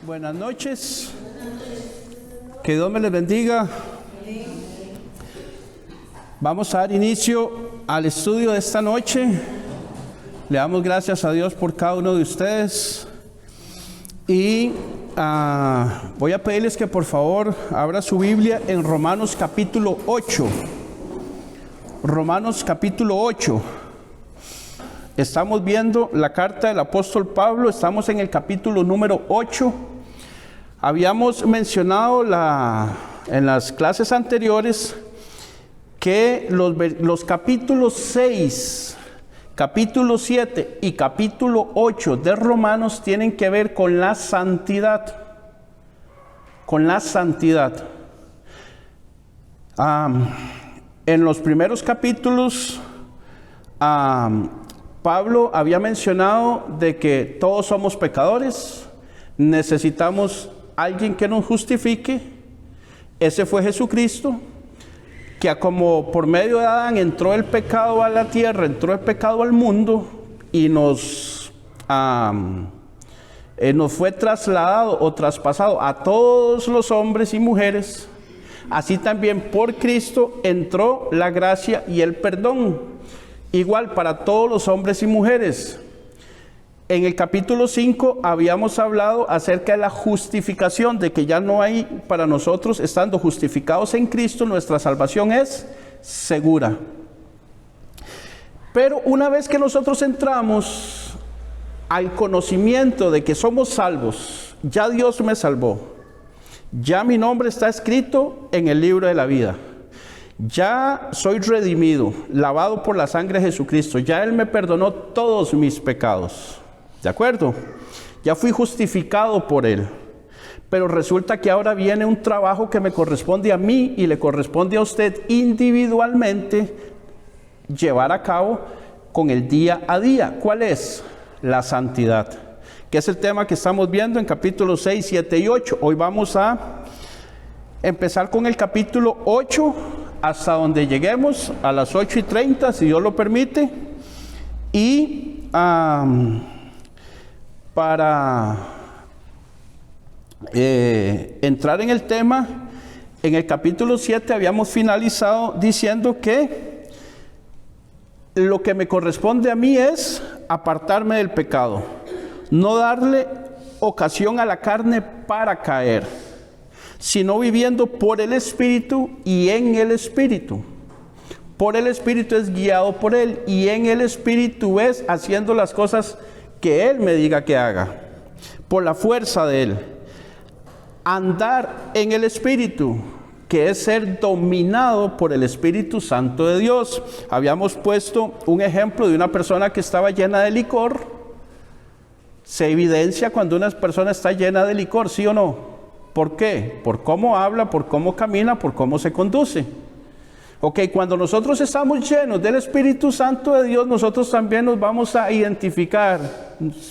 Buenas noches. Que Dios me les bendiga. Vamos a dar inicio al estudio de esta noche. Le damos gracias a Dios por cada uno de ustedes. Y voy a pedirles que por favor abra su Biblia en Romanos capítulo 8. Romanos capítulo 8. Estamos viendo la carta del apóstol Pablo, estamos en el capítulo número 8. Habíamos mencionado en las clases anteriores que los capítulos 6, capítulo 7 y capítulo 8 de Romanos tienen que ver con la santidad. Con la santidad. En los primeros capítulos, Pablo había mencionado de que todos somos pecadores, necesitamos alguien que nos justifique. Ese fue Jesucristo, que como por medio de Adán entró el pecado a la tierra, entró el pecado al mundo y nos fue trasladado o traspasado a todos los hombres y mujeres. Así también por Cristo entró la gracia y el perdón. Igual para todos los hombres y mujeres. En el capítulo 5 habíamos hablado acerca de la justificación, de que ya no hay para nosotros, estando justificados en Cristo, nuestra salvación es segura. Pero una vez que nosotros entramos al conocimiento de que somos salvos, ya Dios me salvó, ya mi nombre está escrito en el libro de la vida. Ya soy redimido, lavado por la sangre de Jesucristo. Ya Él me perdonó todos mis pecados. ¿De acuerdo? Ya fui justificado por Él. Pero resulta que ahora viene un trabajo que me corresponde a mí y le corresponde a usted individualmente llevar a cabo con el día a día. ¿Cuál es? La santidad. Que es el tema que estamos viendo en capítulos 6, 7 y 8. Hoy vamos a empezar con el capítulo 8. Hasta donde lleguemos a las 8:30, si Dios lo permite. Y para entrar en el tema, en el capítulo 7 habíamos finalizado diciendo que lo que me corresponde a mí es apartarme del pecado, no darle ocasión a la carne para caer, sino viviendo por el Espíritu y en el Espíritu. Por el Espíritu es guiado por Él y en el Espíritu es haciendo las cosas que Él me diga que haga, por la fuerza de Él. Andar en el Espíritu, que es ser dominado por el Espíritu Santo de Dios. Habíamos puesto un ejemplo de una persona que estaba llena de licor. Se evidencia cuando una persona está llena de licor, ¿sí o no? ¿Por qué? Por cómo habla, por cómo camina, por cómo se conduce. Ok, cuando nosotros estamos llenos del Espíritu Santo de Dios, nosotros también nos vamos a identificar.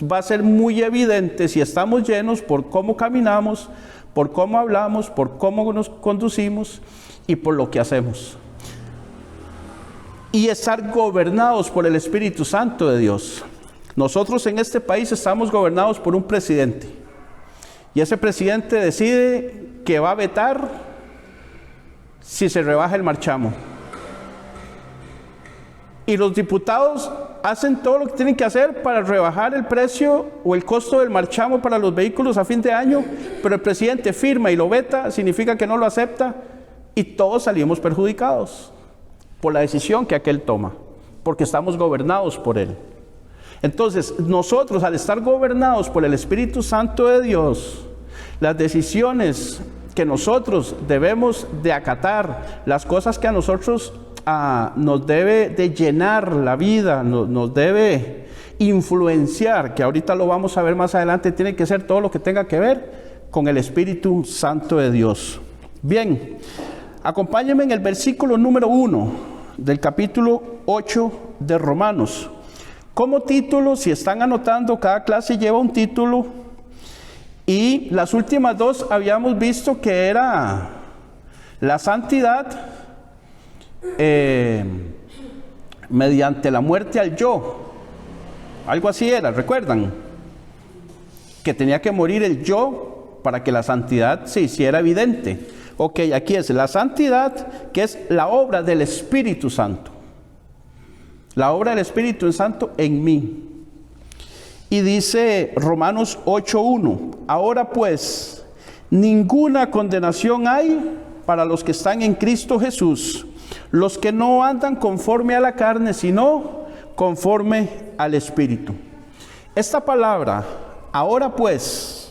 Va a ser muy evidente si estamos llenos por cómo caminamos, por cómo hablamos, por cómo nos conducimos y por lo que hacemos. Y estar gobernados por el Espíritu Santo de Dios. Nosotros en este país estamos gobernados por un presidente. Y ese presidente decide que va a vetar si se rebaja el marchamo. Y los diputados hacen todo lo que tienen que hacer para rebajar el precio o el costo del marchamo para los vehículos a fin de año, pero el presidente firma y lo veta, significa que no lo acepta, y todos salimos perjudicados por la decisión que aquel toma, porque estamos gobernados por él. Entonces, nosotros al estar gobernados por el Espíritu Santo de Dios, las decisiones que nosotros debemos de acatar, las cosas que a nosotros nos debe de llenar la vida, nos debe influenciar, que ahorita lo vamos a ver más adelante, tiene que ser todo lo que tenga que ver con el Espíritu Santo de Dios. Bien, acompáñenme en el versículo número 1 del capítulo 8 de Romanos. Como título, si están anotando, cada clase lleva un título. Y las últimas dos habíamos visto que era la santidad mediante la muerte al yo. Algo así era, ¿recuerdan? Que tenía que morir el yo para que la santidad se hiciera evidente. Ok, aquí es la santidad, que es la obra del Espíritu Santo. La obra del Espíritu Santo en mí. Y dice Romanos 8:1, ahora pues, ninguna condenación hay para los que están en Cristo Jesús, los que no andan conforme a la carne, sino conforme al Espíritu. Esta palabra, ahora pues,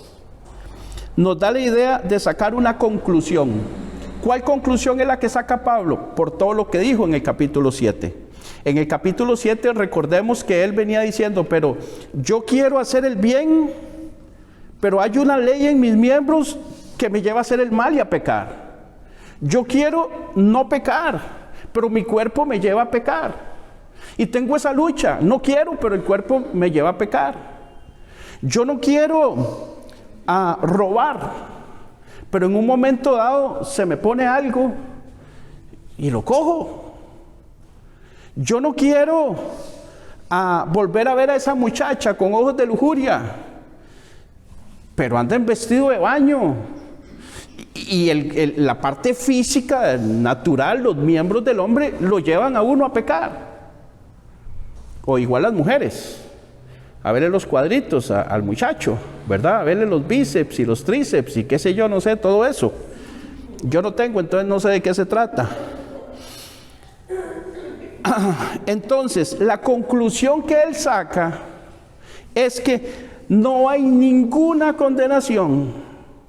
nos da la idea de sacar una conclusión. ¿Cuál conclusión es la que saca Pablo? Por todo lo que dijo en el capítulo 7. En el capítulo 7 recordemos que él venía diciendo, pero yo quiero hacer el bien, pero hay una ley en mis miembros que me lleva a hacer el mal y a pecar. Yo quiero no pecar, pero mi cuerpo me lleva a pecar. Y tengo esa lucha, no quiero, pero el cuerpo me lleva a pecar. Yo no quiero robar, pero en un momento dado se me pone algo y lo cojo. Yo no quiero volver a ver a esa muchacha con ojos de lujuria, pero anda en vestido de baño. Y la parte física, natural, los miembros del hombre lo llevan a uno a pecar. O igual las mujeres, a verle los cuadritos al muchacho, ¿verdad? A verle los bíceps y los tríceps y qué sé yo, no sé, todo eso. Yo no tengo, entonces no sé de qué se trata. Entonces, la conclusión que él saca es que no hay ninguna condenación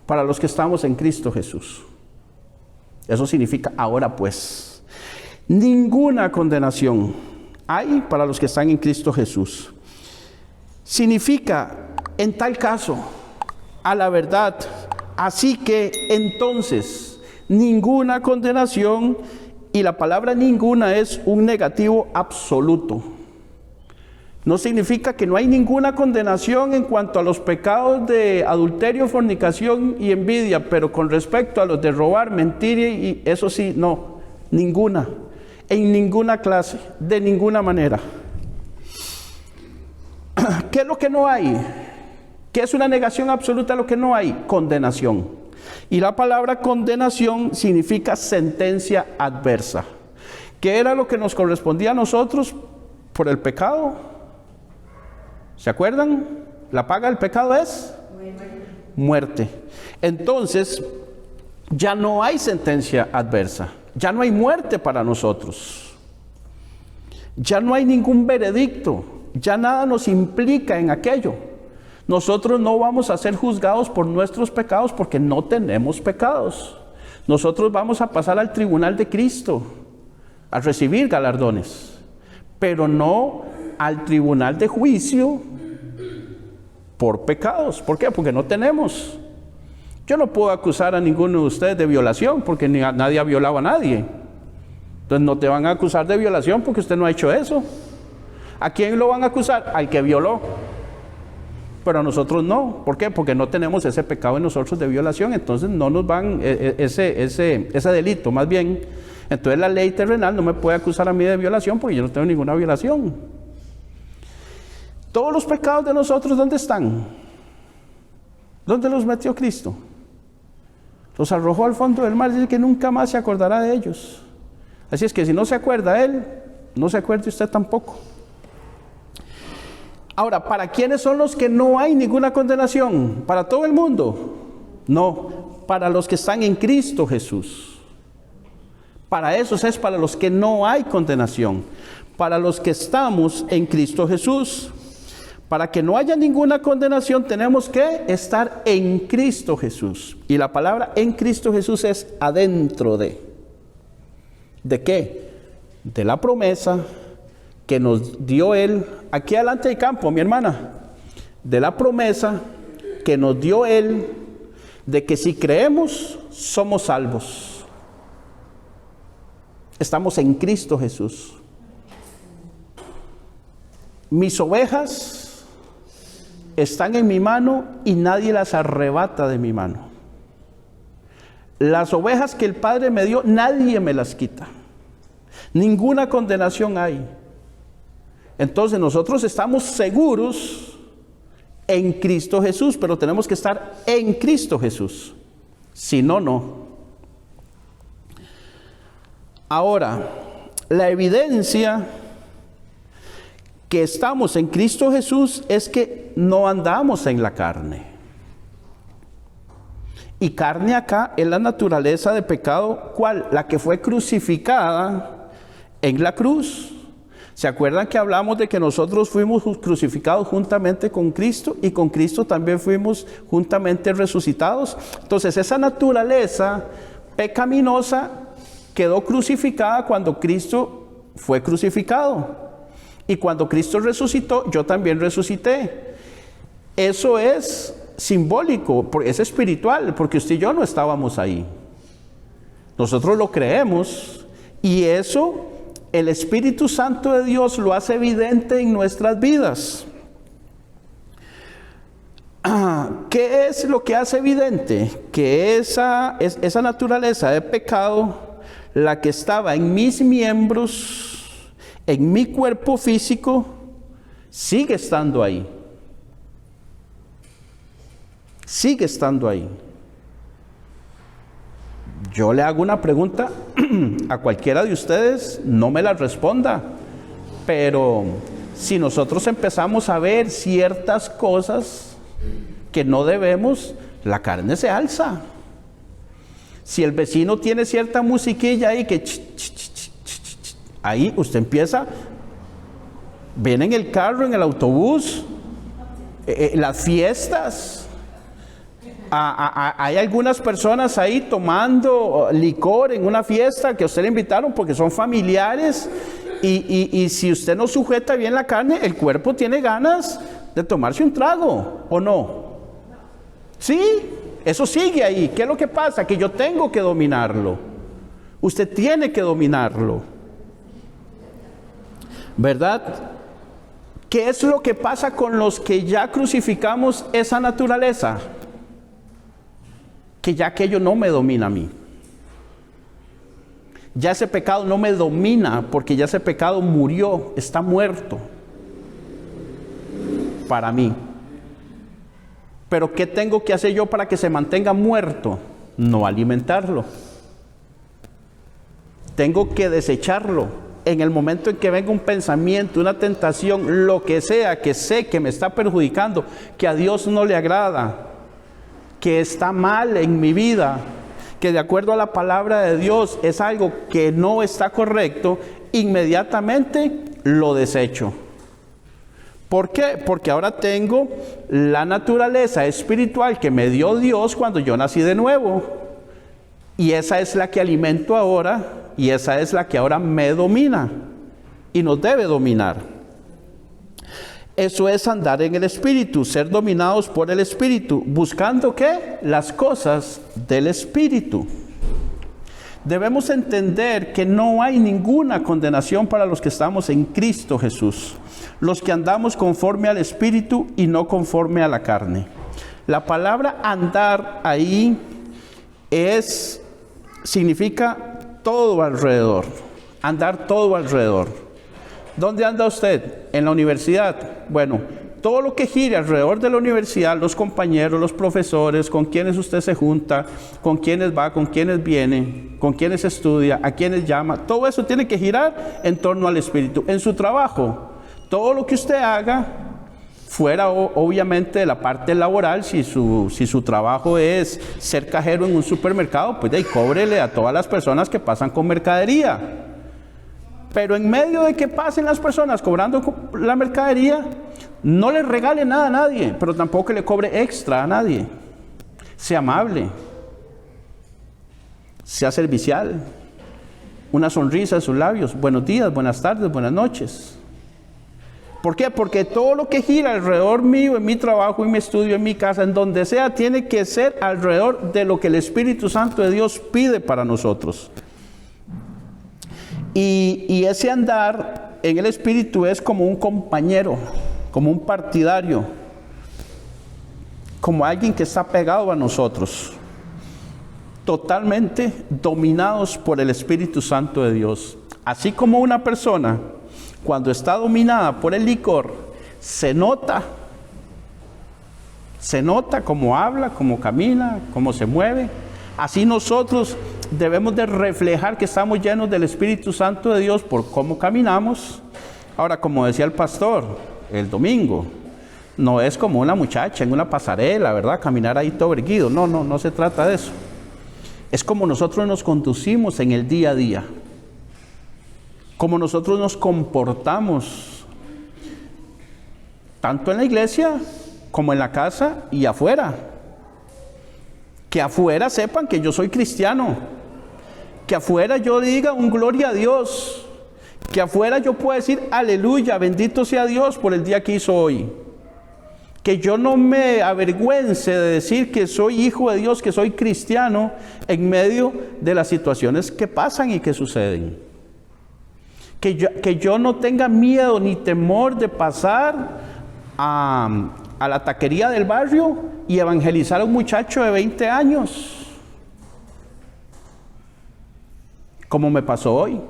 para los que estamos en Cristo Jesús. Eso significa ahora pues, ninguna condenación hay para los que están en Cristo Jesús. Significa, en tal caso, a la verdad, así que entonces, ninguna condenación, y la palabra ninguna es un negativo absoluto. No significa que no hay ninguna condenación en cuanto a los pecados de adulterio, fornicación y envidia, pero con respecto a los de robar, mentir y eso sí, no, ninguna, en ninguna clase, de ninguna manera. ¿Qué es lo que no hay? ¿Qué es una negación absoluta de lo que no hay? Condenación. Y la palabra condenación significa sentencia adversa. ¿Qué era lo que nos correspondía a nosotros por el pecado? ¿Se acuerdan? La paga del pecado es muerte. Entonces, ya no hay sentencia adversa. Ya no hay muerte para nosotros. Ya no hay ningún veredicto. Ya nada nos implica en aquello. Nosotros no vamos a ser juzgados por nuestros pecados porque no tenemos pecados. Nosotros vamos a pasar al tribunal de Cristo a recibir galardones, pero no al tribunal de juicio por pecados. ¿Por qué? Porque no tenemos. Yo no puedo acusar a ninguno de ustedes de violación porque nadie ha violado a nadie. Entonces no te van a acusar de violación porque usted no ha hecho eso. ¿A quién lo van a acusar? Al que violó. Pero a nosotros no. ¿Por qué? Porque no tenemos ese pecado en nosotros de violación. Entonces no nos van ese delito, más bien. Entonces la ley terrenal no me puede acusar a mí de violación porque yo no tengo ninguna violación. Todos los pecados de nosotros, ¿dónde están? ¿Dónde los metió Cristo? Los arrojó al fondo del mar y dice que nunca más se acordará de ellos. Así es que si no se acuerda Él, no se acuerde usted tampoco. Ahora, ¿para quiénes son los que no hay ninguna condenación? ¿Para todo el mundo? No, para los que están en Cristo Jesús. Para esos es para los que no hay condenación. Para los que estamos en Cristo Jesús. Para que no haya ninguna condenación tenemos que estar en Cristo Jesús. Y la palabra en Cristo Jesús es adentro de. ¿De qué? De la promesa que nos dio Él. Aquí adelante hay campo, mi hermana. De la promesa que nos dio Él de que si creemos somos salvos. Estamos en Cristo Jesús. Mis ovejas están en mi mano y nadie las arrebata de mi mano. Las ovejas que el Padre me dio, nadie me las quita. Ninguna condenación hay. Entonces nosotros estamos seguros en Cristo Jesús, pero tenemos que estar en Cristo Jesús. Si no, no. Ahora, la evidencia que estamos en Cristo Jesús es que no andamos en la carne. Y carne acá es la naturaleza de pecado, ¿cuál? La que fue crucificada en la cruz. ¿Se acuerdan que hablamos de que nosotros fuimos crucificados juntamente con Cristo y con Cristo también fuimos juntamente resucitados? Entonces esa naturaleza pecaminosa quedó crucificada cuando Cristo fue crucificado. Y cuando Cristo resucitó, yo también resucité. Eso es simbólico, es espiritual, porque usted y yo no estábamos ahí. Nosotros lo creemos y eso el Espíritu Santo de Dios lo hace evidente en nuestras vidas. ¿Qué es lo que hace evidente? Que esa naturaleza de pecado, la que estaba en mis miembros, en mi cuerpo físico, sigue estando ahí. Sigue estando ahí. Yo le hago una pregunta a cualquiera de ustedes, no me la responda, pero si nosotros empezamos a ver ciertas cosas que no debemos, la carne se alza. Si el vecino tiene cierta musiquilla ahí que ahí usted empieza, viene en el carro, en el autobús, las fiestas. Hay algunas personas ahí tomando licor en una fiesta que a usted le invitaron porque son familiares y si usted no sujeta bien la carne, el cuerpo tiene ganas de tomarse un trago, ¿o no? Sí, eso sigue ahí. ¿Qué es lo que pasa? Que yo tengo que dominarlo. Usted tiene que dominarlo, ¿verdad? ¿Qué es lo que pasa con los que ya crucificamos esa naturaleza? Que ya aquello no me domina a mí. Ya ese pecado no me domina porque ya ese pecado murió, está muerto para mí. Pero ¿qué tengo que hacer yo para que se mantenga muerto? No alimentarlo. Tengo que desecharlo. En el momento en que venga un pensamiento, una tentación, lo que sea, que sé que me está perjudicando, que a Dios no le agrada, que está mal en mi vida, que de acuerdo a la palabra de Dios es algo que no está correcto, inmediatamente lo desecho. ¿Por qué? Porque ahora tengo la naturaleza espiritual que me dio Dios cuando yo nací de nuevo. Y esa es la que alimento ahora, y esa es la que ahora me domina y nos debe dominar. Eso es andar en el Espíritu, ser dominados por el Espíritu. ¿Buscando qué? Las cosas del Espíritu. Debemos entender que no hay ninguna condenación para los que estamos en Cristo Jesús, los que andamos conforme al Espíritu y no conforme a la carne. La palabra andar ahí significa todo alrededor, andar todo alrededor. ¿Dónde anda usted? En la universidad. Bueno, todo lo que gire alrededor de la universidad, los compañeros, los profesores, con quienes usted se junta, con quienes va, con quienes viene, con quienes estudia, a quienes llama, todo eso tiene que girar en torno al Espíritu. En su trabajo, todo lo que usted haga, fuera obviamente de la parte laboral, si su trabajo es ser cajero en un supermercado, pues de ahí cóbrele a todas las personas que pasan con mercadería. Pero en medio de que pasen las personas cobrando la mercadería, no le regale nada a nadie, pero tampoco le cobre extra a nadie. Sea amable, sea servicial, una sonrisa en sus labios, buenos días, buenas tardes, buenas noches. ¿Por qué? Porque todo lo que gira alrededor mío, en mi trabajo, en mi estudio, en mi casa, en donde sea, tiene que ser alrededor de lo que el Espíritu Santo de Dios pide para nosotros. Y ese andar en el Espíritu es como un compañero, como un partidario, como alguien que está pegado a nosotros, totalmente dominados por el Espíritu Santo de Dios. Así como una persona, cuando está dominada por el licor, se nota Se nota cómo habla, cómo camina, cómo se mueve. Así nosotros debemos de reflejar que estamos llenos del Espíritu Santo de Dios por cómo caminamos. Ahora, como decía el pastor el domingo, no es como una muchacha en una pasarela, ¿verdad? Caminar ahí todo erguido. No se trata de eso. Es como nosotros nos conducimos en el día a día. Como nosotros nos comportamos, tanto en la iglesia como en la casa y afuera. Que afuera sepan que yo soy cristiano. Que afuera yo diga un gloria a Dios. Que afuera yo pueda decir aleluya, bendito sea Dios por el día que hizo hoy. Que yo no me avergüence de decir que soy hijo de Dios, que soy cristiano en medio de las situaciones que pasan y que suceden. Que yo no tenga miedo ni temor de pasar a la taquería del barrio y evangelizar a un muchacho de 20 años, como me pasó hoy.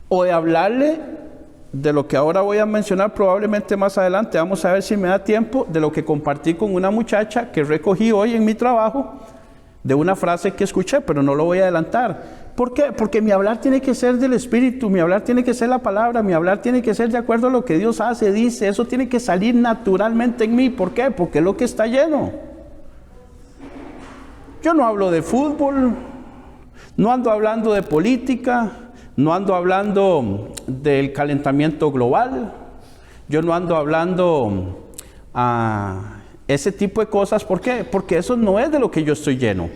O de hablarle de lo que ahora voy a mencionar probablemente más adelante. Vamos a ver si me da tiempo, de lo que compartí con una muchacha que recogí hoy en mi trabajo, de una frase que escuché, pero no lo voy a adelantar. ¿Por qué? Porque mi hablar tiene que ser del Espíritu, mi hablar tiene que ser la palabra, mi hablar tiene que ser de acuerdo a lo que Dios hace, dice. Eso tiene que salir naturalmente en mí. ¿Por qué? Porque es lo que está lleno. Yo no hablo de fútbol, no ando hablando de política, no ando hablando del calentamiento global, yo no ando hablando ese tipo de cosas. ¿Por qué? Porque eso no es de lo que yo estoy lleno.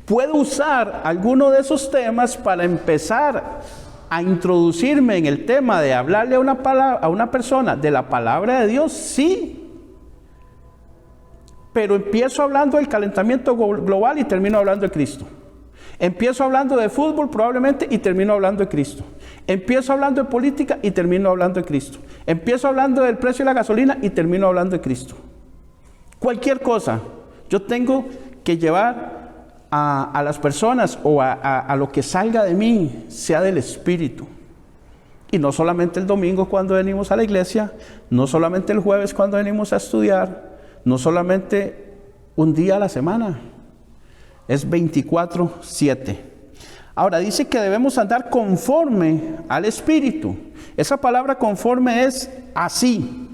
Puedo usar alguno de esos temas para empezar a introducirme en el tema de hablarle a una persona de la palabra de Dios, sí. Pero empiezo hablando del calentamiento global y termino hablando de Cristo. Empiezo hablando de fútbol probablemente y termino hablando de Cristo. Empiezo hablando de política y termino hablando de Cristo. Empiezo hablando del precio de la gasolina y termino hablando de Cristo. Cualquier cosa, yo tengo que llevar a las personas o a lo que salga de mí, sea del Espíritu. Y no solamente el domingo cuando venimos a la iglesia, no solamente el jueves cuando venimos a estudiar, no solamente un día a la semana. Es 24/7. Ahora dice que debemos andar conforme al Espíritu. Esa palabra conforme es así,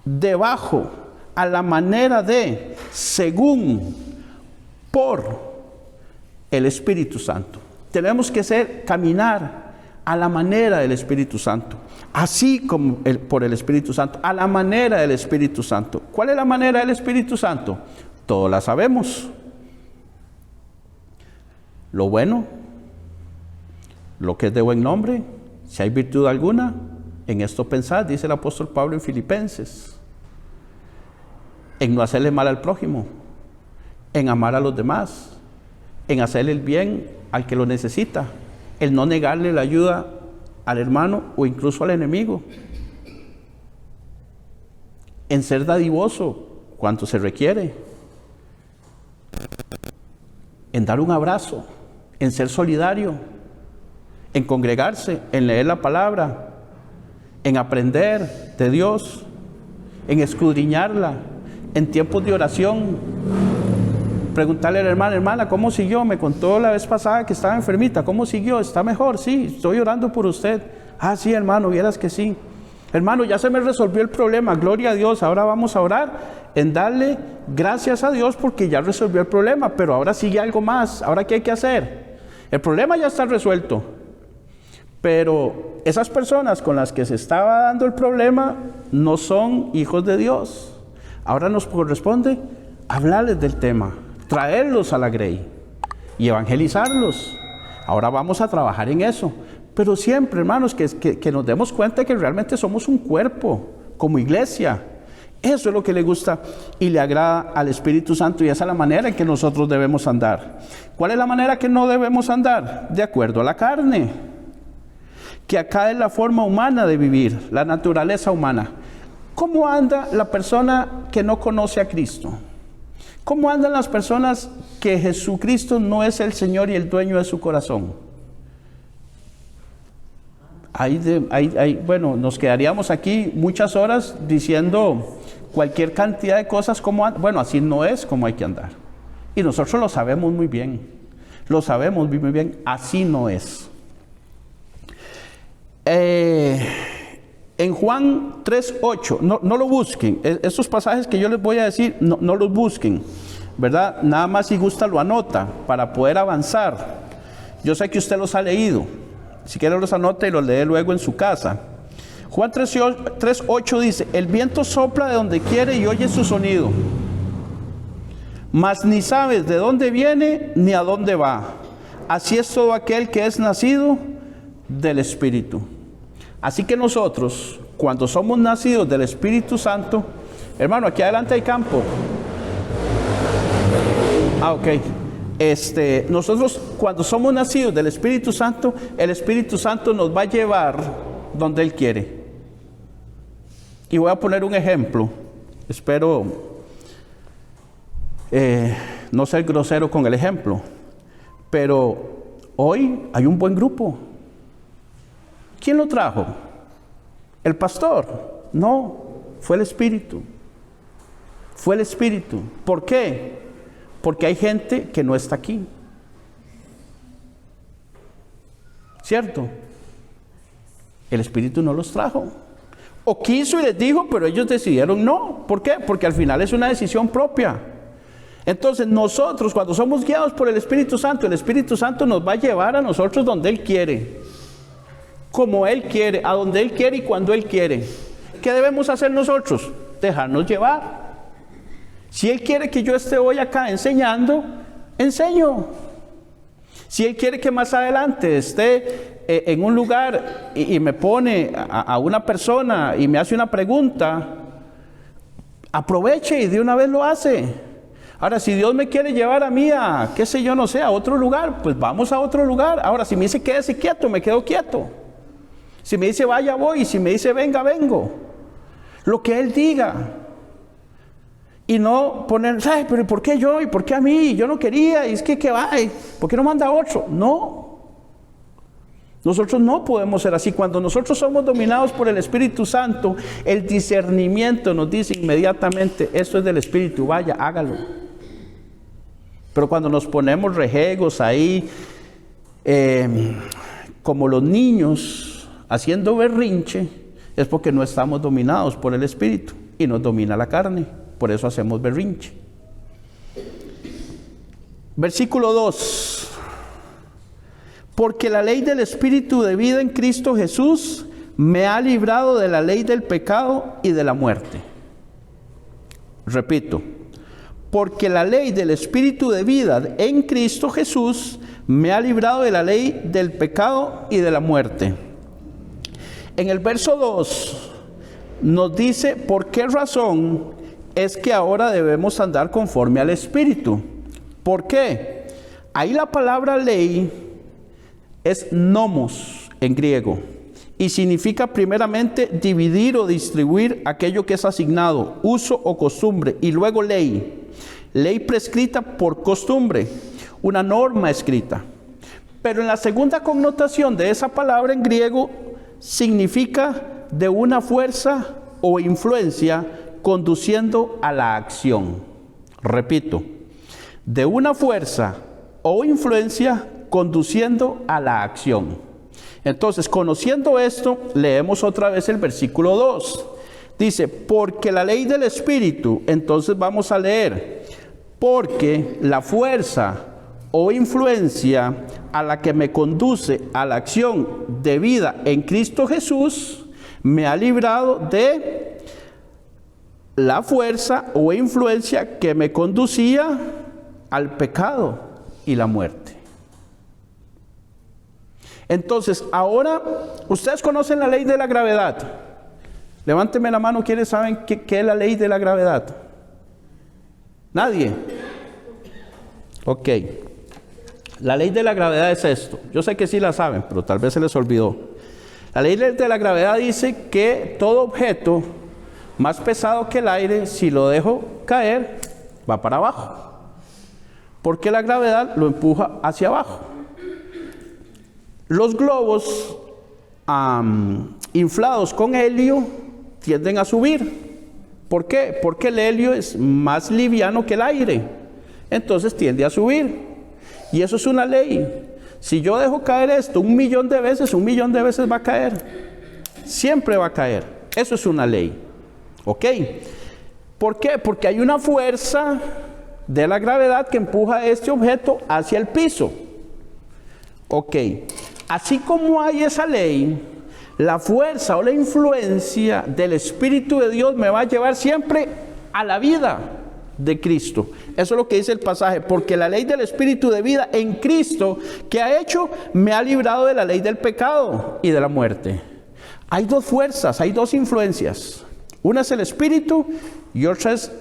debajo, a la manera de, según, por el Espíritu Santo. Tenemos que caminar a la manera del Espíritu Santo, así como por el Espíritu Santo, a la manera del Espíritu Santo. ¿Cuál es la manera del Espíritu Santo? Todos la sabemos. Lo bueno, lo que es de buen nombre, si hay virtud alguna, en esto pensad, dice el apóstol Pablo en Filipenses, en no hacerle mal al prójimo, en amar a los demás, en hacerle el bien al que lo necesita, en no negarle la ayuda al hermano o incluso al enemigo, en ser dadivoso cuanto se requiere, en dar un abrazo, en ser solidario, en congregarse, en leer la palabra, en aprender de Dios, en escudriñarla, en tiempos de oración. Preguntarle a la hermana, ¿cómo siguió? Me contó la vez pasada que estaba enfermita. ¿Cómo siguió? ¿Está mejor? Sí, estoy orando por usted. Ah, sí, hermano, vieras que sí. Hermano, ya se me resolvió el problema, gloria a Dios. Ahora vamos a orar en darle gracias a Dios porque ya resolvió el problema, pero ahora sigue algo más. ¿Ahora qué hay que hacer? El problema ya está resuelto, pero esas personas con las que se estaba dando el problema no son hijos de Dios. Ahora nos corresponde hablarles del tema, traerlos a la grey y evangelizarlos. Ahora vamos a trabajar en eso. Pero siempre, hermanos, que nos demos cuenta que realmente somos un cuerpo, como iglesia. Eso es lo que le gusta y le agrada al Espíritu Santo, y esa es la manera en que nosotros debemos andar. ¿Cuál es la manera que no debemos andar? De acuerdo a la carne. Que acá es la forma humana de vivir, la naturaleza humana. ¿Cómo anda la persona que no conoce a Cristo? ¿Cómo andan las personas que Jesucristo no es el Señor y el dueño de su corazón? Bueno, nos quedaríamos aquí muchas horas diciendo cualquier cantidad de cosas como, bueno, así no es como hay que andar. Y nosotros lo sabemos muy bien, así no es. En Juan 3:8, no lo busquen, estos pasajes que yo les voy a decir, no los busquen, ¿verdad? Nada más si gusta lo anota para poder avanzar. Yo sé que usted los ha leído, si quiere los anota y los lee luego en su casa. Juan 3:8 dice, el viento sopla de donde quiere y oye su sonido, mas ni sabes de dónde viene ni a dónde va. Así es todo aquel que es nacido del Espíritu. Así que nosotros, cuando somos nacidos del Espíritu Santo, hermano, aquí adelante hay campo. Ok. Nosotros cuando somos nacidos del Espíritu Santo, el Espíritu Santo nos va a llevar donde Él quiere. Y voy a poner un ejemplo. Espero no ser grosero con el ejemplo. Pero hoy hay un buen grupo. ¿Quién lo trajo? ¿El pastor? No, fue el Espíritu. Fue el Espíritu. ¿Por qué? Porque hay gente que no está aquí. ¿Cierto? El Espíritu no los trajo. O quiso y les dijo, pero ellos decidieron no. ¿Por qué? Porque al final es una decisión propia. Entonces nosotros, cuando somos guiados por el Espíritu Santo nos va a llevar a nosotros donde Él quiere. Como Él quiere, a donde Él quiere y cuando Él quiere. ¿Qué debemos hacer nosotros? Dejarnos llevar. Si Él quiere que yo esté hoy acá enseñando, enseño. Si Él quiere que más adelante esté en un lugar y me pone a una persona y me hace una pregunta, aproveche y de una vez lo hace. Ahora, si Dios me quiere llevar a mí a, qué sé yo, no sé, a otro lugar, pues vamos a otro lugar. Ahora, si me dice quédese quieto, me quedo quieto. Si me dice vaya, voy. Y si me dice venga, vengo. Lo que Él diga. Y no poner, ay, pero ¿por qué yo? ¿Y por qué a mí? Yo no quería, y es que ¿qué va? ¿Por qué no manda a otro? No. Nosotros no podemos ser así. Cuando nosotros somos dominados por el Espíritu Santo, el discernimiento nos dice inmediatamente, esto es del Espíritu, vaya, hágalo. Pero cuando nos ponemos rejegos ahí, como los niños, haciendo berrinche, es porque no estamos dominados por el Espíritu y nos domina la carne. Por eso hacemos berrinche. Versículo 2. Porque la ley del Espíritu de vida en Cristo Jesús me ha librado de la ley del pecado y de la muerte. Repito. Porque la ley del Espíritu de vida en Cristo Jesús me ha librado de la ley del pecado y de la muerte. En el verso 2 nos dice por qué razón es que ahora debemos andar conforme al Espíritu. ¿Por qué? Ahí la palabra ley es nomos en griego y significa primeramente dividir o distribuir aquello que es asignado, uso o costumbre, y luego ley. Ley prescrita por costumbre, una norma escrita. Pero en la segunda connotación de esa palabra en griego significa de una fuerza o influencia conduciendo a la acción. Repito, de una fuerza o influencia conduciendo a la acción. Entonces, conociendo esto, leemos otra vez el versículo 2. Dice, porque la ley del Espíritu, entonces vamos a leer, porque la fuerza o influencia a la que me conduce a la acción de vida en Cristo Jesús, me ha librado de la fuerza o influencia que me conducía al pecado y la muerte. Entonces, ahora, ustedes conocen la ley de la gravedad. Levánteme la mano, ¿quiénes saben qué es la ley de la gravedad? ¿Nadie? Ok. La ley de la gravedad es esto. Yo sé que sí la saben, pero tal vez se les olvidó. La ley de la gravedad dice que todo objeto más pesado que el aire, si lo dejo caer, va para abajo. Porque la gravedad lo empuja hacia abajo. Los globos inflados con helio tienden a subir. ¿Por qué? Porque el helio es más liviano que el aire. Entonces tiende a subir. Y eso es una ley. Si yo dejo caer esto 1.000.000 de veces, 1.000.000 de veces va a caer. Siempre va a caer. Eso es una ley. ¿Ok? ¿Por qué? Porque hay una fuerza de la gravedad que empuja este objeto hacia el piso. Ok. Así como hay esa ley, la fuerza o la influencia del Espíritu de Dios me va a llevar siempre a la vida de Cristo. Eso es lo que dice el pasaje, porque la ley del Espíritu de vida en Cristo, ¿qué ha hecho? Me ha librado de la ley del pecado y de la muerte. Hay dos fuerzas, hay dos influencias. Una es el Espíritu y otra es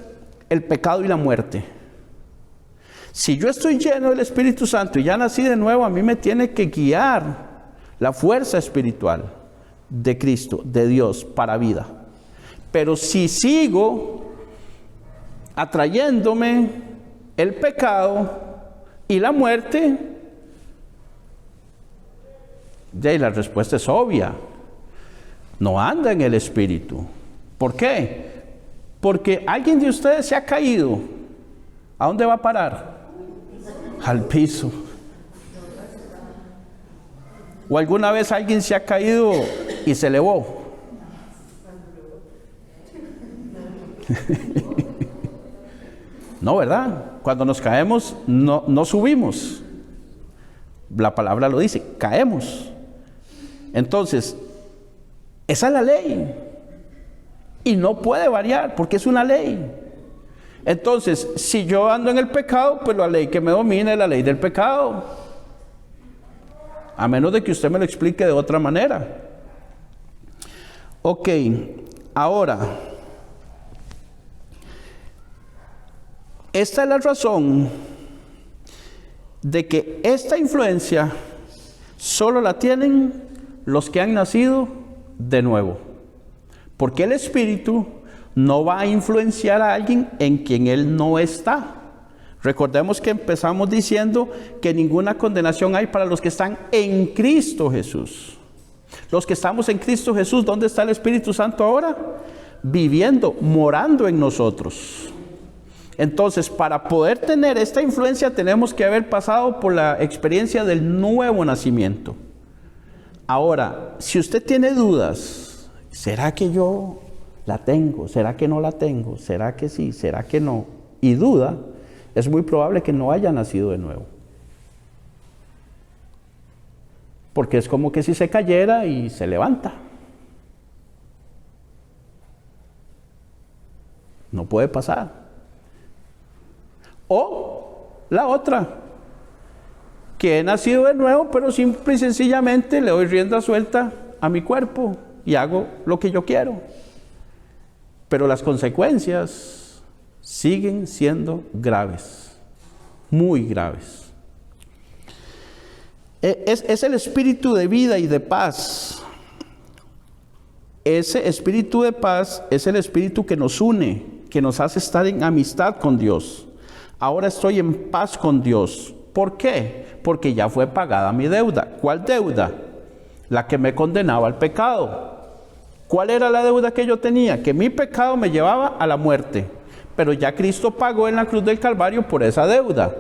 el pecado y la muerte. Si yo estoy lleno del Espíritu Santo y ya nací de nuevo, a mí me tiene que guiar la fuerza espiritual de Cristo, de Dios, para vida. Pero si sigo atrayéndome el pecado y la muerte, ya la respuesta es obvia. No anda en el Espíritu. ¿Por qué? Porque alguien de ustedes se ha caído. ¿A dónde va a parar? Al piso. ¿O alguna vez alguien se ha caído y se elevó? No, ¿verdad? Cuando nos caemos no subimos. La palabra lo dice, caemos. Entonces, esa es la ley. Y no puede variar porque es una ley. Entonces, si yo ando en el pecado, pues la ley que me domina es la ley del pecado. A menos de que usted me lo explique de otra manera. Ok, ahora, esta es la razón de que esta influencia solo la tienen los que han nacido de nuevo. Porque el Espíritu no va a influenciar a alguien en quien Él no está. Recordemos que empezamos diciendo que ninguna condenación hay para los que están en Cristo Jesús. Los que estamos en Cristo Jesús, ¿dónde está el Espíritu Santo ahora? Viviendo, morando en nosotros. Entonces, para poder tener esta influencia, tenemos que haber pasado por la experiencia del nuevo nacimiento. Ahora, si usted tiene dudas, ¿será que yo la tengo? ¿Será que no la tengo? ¿Será que sí? ¿Será que no? Y duda, es muy probable que no haya nacido de nuevo. Porque es como que si se cayera y se levanta. No puede pasar. O la otra, que he nacido de nuevo, pero simple y sencillamente le doy rienda suelta a mi cuerpo y hago lo que yo quiero. Pero las consecuencias siguen siendo graves, muy graves. Es el espíritu de vida y de paz. Ese espíritu de paz es el espíritu que nos une, que nos hace estar en amistad con Dios. Ahora estoy en paz con Dios. ¿Por qué? Porque ya fue pagada mi deuda. ¿Cuál deuda? La que me condenaba al pecado. ¿Cuál era la deuda que yo tenía? Que mi pecado me llevaba a la muerte. Pero ya Cristo pagó en la cruz del Calvario por esa deuda.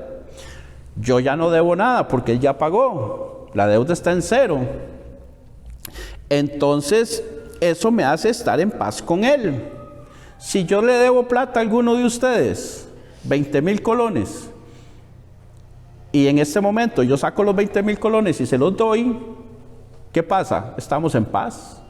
Yo ya no debo nada porque Él ya pagó. La deuda está en cero. Entonces, eso me hace estar en paz con Él. Si yo le debo plata a alguno de ustedes, 20,000 colones, y en este momento yo saco los 20,000 colones y se los doy, ¿qué pasa? Estamos en paz.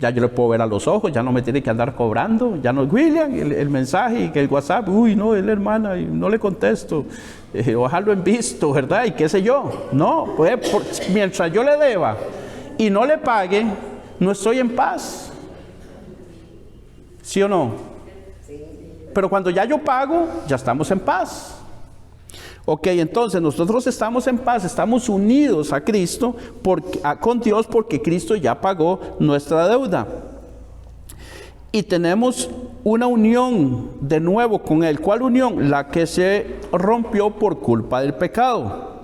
Ya yo le puedo ver a los ojos, ya no me tiene que andar cobrando, ya no es William, el mensaje y el WhatsApp, uy, no, es la hermana, y no le contesto, ojalá en visto, ¿verdad? Y qué sé yo. No, pues mientras yo le deba y no le pague, no estoy en paz. ¿Sí o no? Pero cuando ya yo pago, ya estamos en paz. Ok, entonces nosotros estamos en paz, estamos unidos a Cristo, con Dios, porque Cristo ya pagó nuestra deuda. Y tenemos una unión de nuevo con Él. ¿Cuál unión? La que se rompió por culpa del pecado.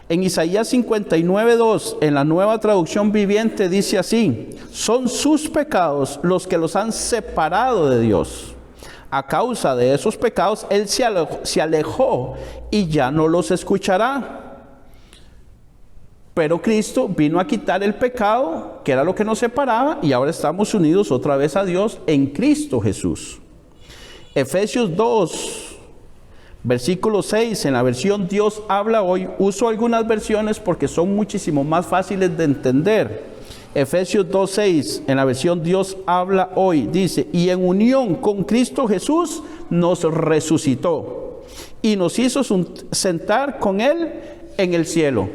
En Isaías 59:2, en la Nueva Traducción Viviente, dice así: son sus pecados los que los han separado de Dios. A causa de esos pecados, Él se alejó y ya no los escuchará. Pero Cristo vino a quitar el pecado, que era lo que nos separaba, y ahora estamos unidos otra vez a Dios en Cristo Jesús. Efesios 2, versículo 6, en la versión Dios habla hoy. Uso algunas versiones porque son muchísimo más fáciles de entender. Efesios 2:6, en la versión Dios habla hoy, dice: y en unión con Cristo Jesús nos resucitó y nos hizo sentar con Él en el cielo.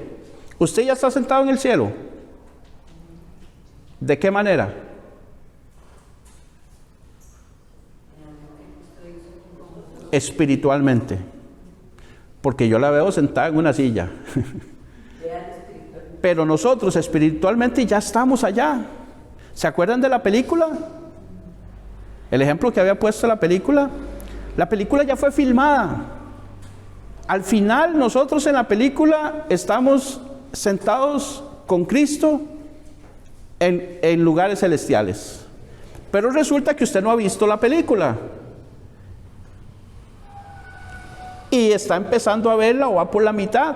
¿Usted ya está sentado en el cielo? ¿De qué manera? Espiritualmente. Porque yo la veo sentada en una silla. Pero nosotros espiritualmente ya estamos allá. ¿Se acuerdan de la película? El ejemplo que había puesto la película ya fue filmada. Al final nosotros en la película estamos sentados con Cristo en lugares celestiales. Pero resulta que usted no ha visto la película. Y está empezando a verla o va por la mitad.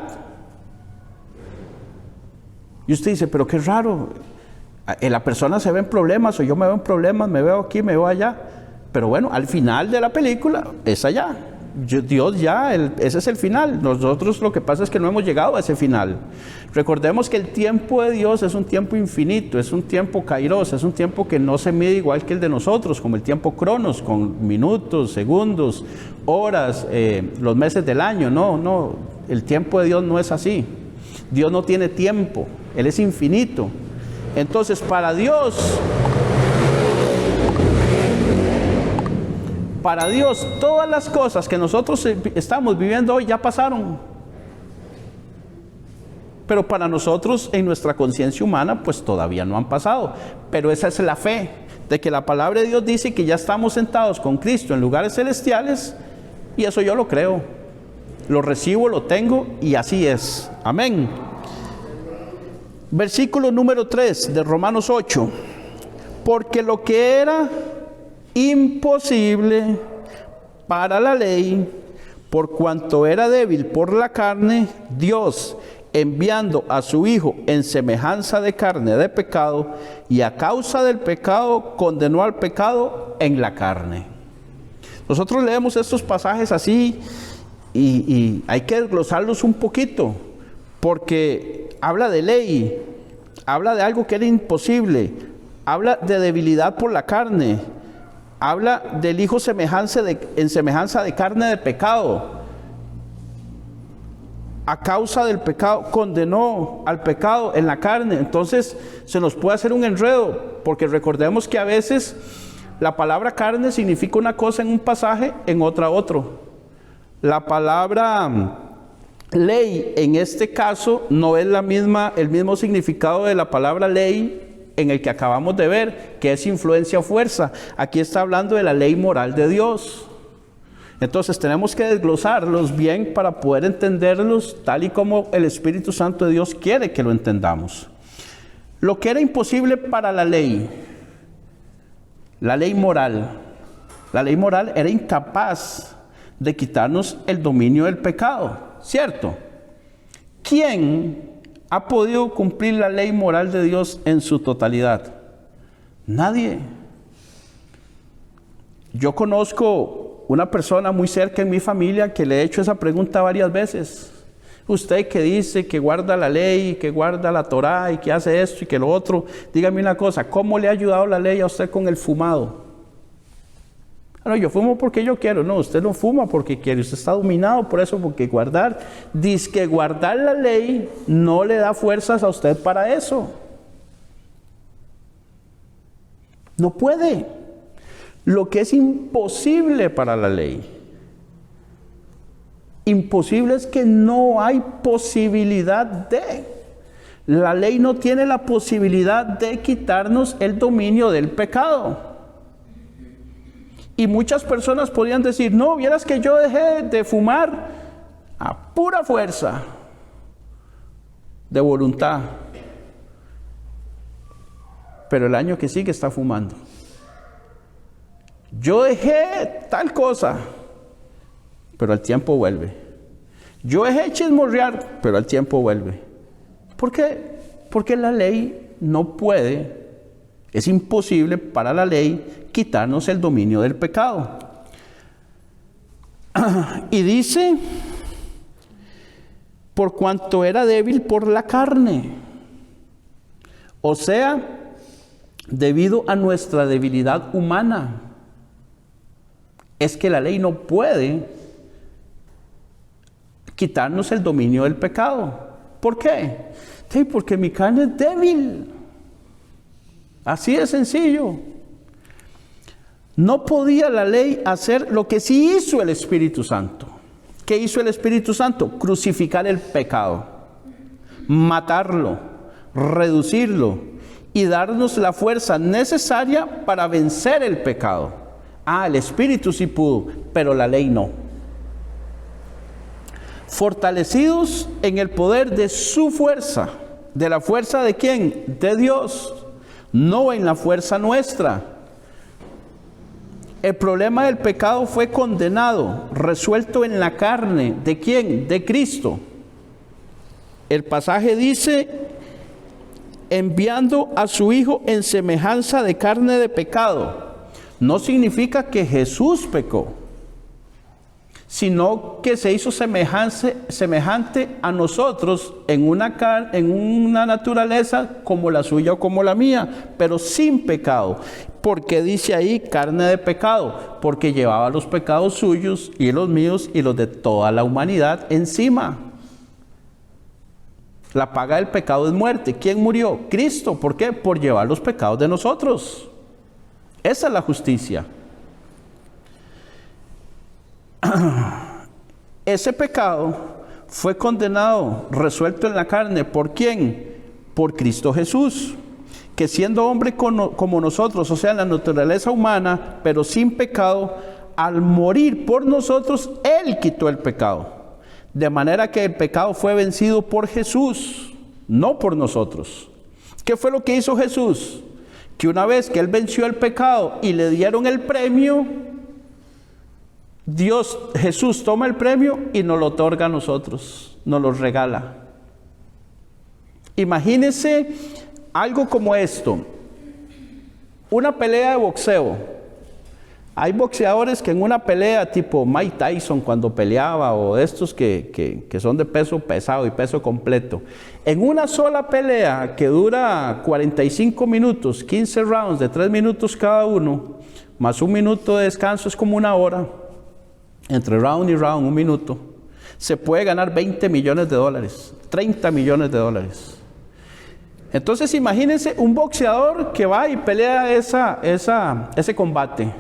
Y usted dice, pero qué raro, la persona se ve en problemas o yo me veo en problemas, me veo aquí, me veo allá. Pero bueno, al final de la película es allá. Dios ya, ese es el final. Nosotros lo que pasa es que no hemos llegado a ese final. Recordemos que el tiempo de Dios es un tiempo infinito, es un tiempo kairos, es un tiempo que no se mide igual que el de nosotros, como el tiempo cronos, con minutos, segundos, horas, los meses del año. No, el tiempo de Dios no es así. Dios no tiene tiempo, Él es infinito. Entonces, para Dios, todas las cosas que nosotros estamos viviendo hoy ya pasaron. Pero para nosotros, en nuestra conciencia humana, pues todavía no han pasado. Pero esa es la fe, de que la palabra de Dios dice que ya estamos sentados con Cristo en lugares celestiales, y eso yo lo creo. Lo recibo, lo tengo, y así es. Amén. Versículo número 3 de Romanos 8. Porque lo que era imposible para la ley, por cuanto era débil por la carne, Dios, enviando a su Hijo en semejanza de carne de pecado, y a causa del pecado condenó al pecado en la carne. Nosotros leemos estos pasajes así y hay que desglosarlos un poquito, porque habla de ley, habla de algo que era imposible, habla de debilidad por la carne, habla del Hijo en semejanza de carne de pecado. A causa del pecado condenó al pecado en la carne. Entonces se nos puede hacer un enredo, porque recordemos que a veces la palabra carne significa una cosa en un pasaje, en otra otro. La palabra ley en este caso no es el mismo significado de la palabra ley en el que acabamos de ver, que es influencia o fuerza. Aquí está hablando de la ley moral de Dios. Entonces tenemos que desglosarlos bien para poder entenderlos tal y como el Espíritu Santo de Dios quiere que lo entendamos. Lo que era imposible para la ley moral era incapaz de quitarnos el dominio del pecado, ¿cierto? ¿Quién ha podido cumplir la ley moral de Dios en su totalidad? Nadie. Yo conozco una persona muy cerca en mi familia que le he hecho esa pregunta varias veces. Usted que dice que guarda la ley, que guarda la Torá y que hace esto y que lo otro, dígame una cosa, ¿cómo le ha ayudado la ley a usted con el fumado? No, yo fumo porque yo quiero. No, usted no fuma porque quiere, usted está dominado por eso, porque guardar la ley no le da fuerzas a usted para eso. No puede. Lo que es imposible para la ley, imposible es que no hay posibilidad de. La ley no tiene la posibilidad de quitarnos el dominio del pecado. Y muchas personas podrían decir, no, vieras que yo dejé de fumar a pura fuerza. de voluntad, pero el año que sigue está fumando. Yo dejé tal cosa, pero al tiempo vuelve. Yo dejé chismorrear, pero al tiempo vuelve. ¿Por qué? Porque la ley no puede, es imposible para la ley quitarnos el dominio del pecado. Y dice, por cuanto era débil por la carne, o sea, debido a nuestra debilidad humana. Es que la ley no puede quitarnos el dominio del pecado. ¿Por qué? Sí, porque mi carne es débil. Así de sencillo. No podía la ley hacer lo que sí hizo el Espíritu Santo. ¿Qué hizo el Espíritu Santo? Crucificar el pecado, matarlo, reducirlo y darnos la fuerza necesaria para vencer el pecado. El Espíritu sí pudo, pero la ley no. Fortalecidos en el poder de su fuerza. ¿De la fuerza de quién? De Dios, no en la fuerza nuestra. El problema del pecado fue condenado, resuelto en la carne. ¿De quién? De Cristo. El pasaje dice, enviando a su Hijo en semejanza de carne de pecado. No significa que Jesús pecó, sino que se hizo semejante a nosotros en una naturaleza como la suya o como la mía, pero sin pecado. ¿Por qué dice ahí carne de pecado? Porque llevaba los pecados suyos y los míos y los de toda la humanidad encima. La paga del pecado es muerte. ¿Quién murió? Cristo. ¿Por qué? Por llevar los pecados de nosotros. Esa es la justicia. Ese pecado fue condenado, resuelto en la carne. ¿Por quién? Por Cristo Jesús, que siendo hombre como nosotros, o sea, en la naturaleza humana, pero sin pecado, al morir por nosotros, Él quitó el pecado. De manera que el pecado fue vencido por Jesús, no por nosotros. ¿Qué fue lo que hizo Jesús? Que una vez que Él venció el pecado y le dieron el premio, Jesús toma el premio y nos lo otorga a nosotros, nos lo regala. Imagínense algo como esto, una pelea de boxeo. Hay boxeadores que en una pelea tipo Mike Tyson cuando peleaba, o estos que son de peso pesado y peso completo, en una sola pelea que dura 45 minutos, 15 rounds de 3 minutos cada uno, más 1 minuto de descanso, es como 1 hora. Entre round y round, 1 minuto, se puede ganar $20 millones, $30 millones. Entonces imagínense un boxeador que va y pelea ese combate.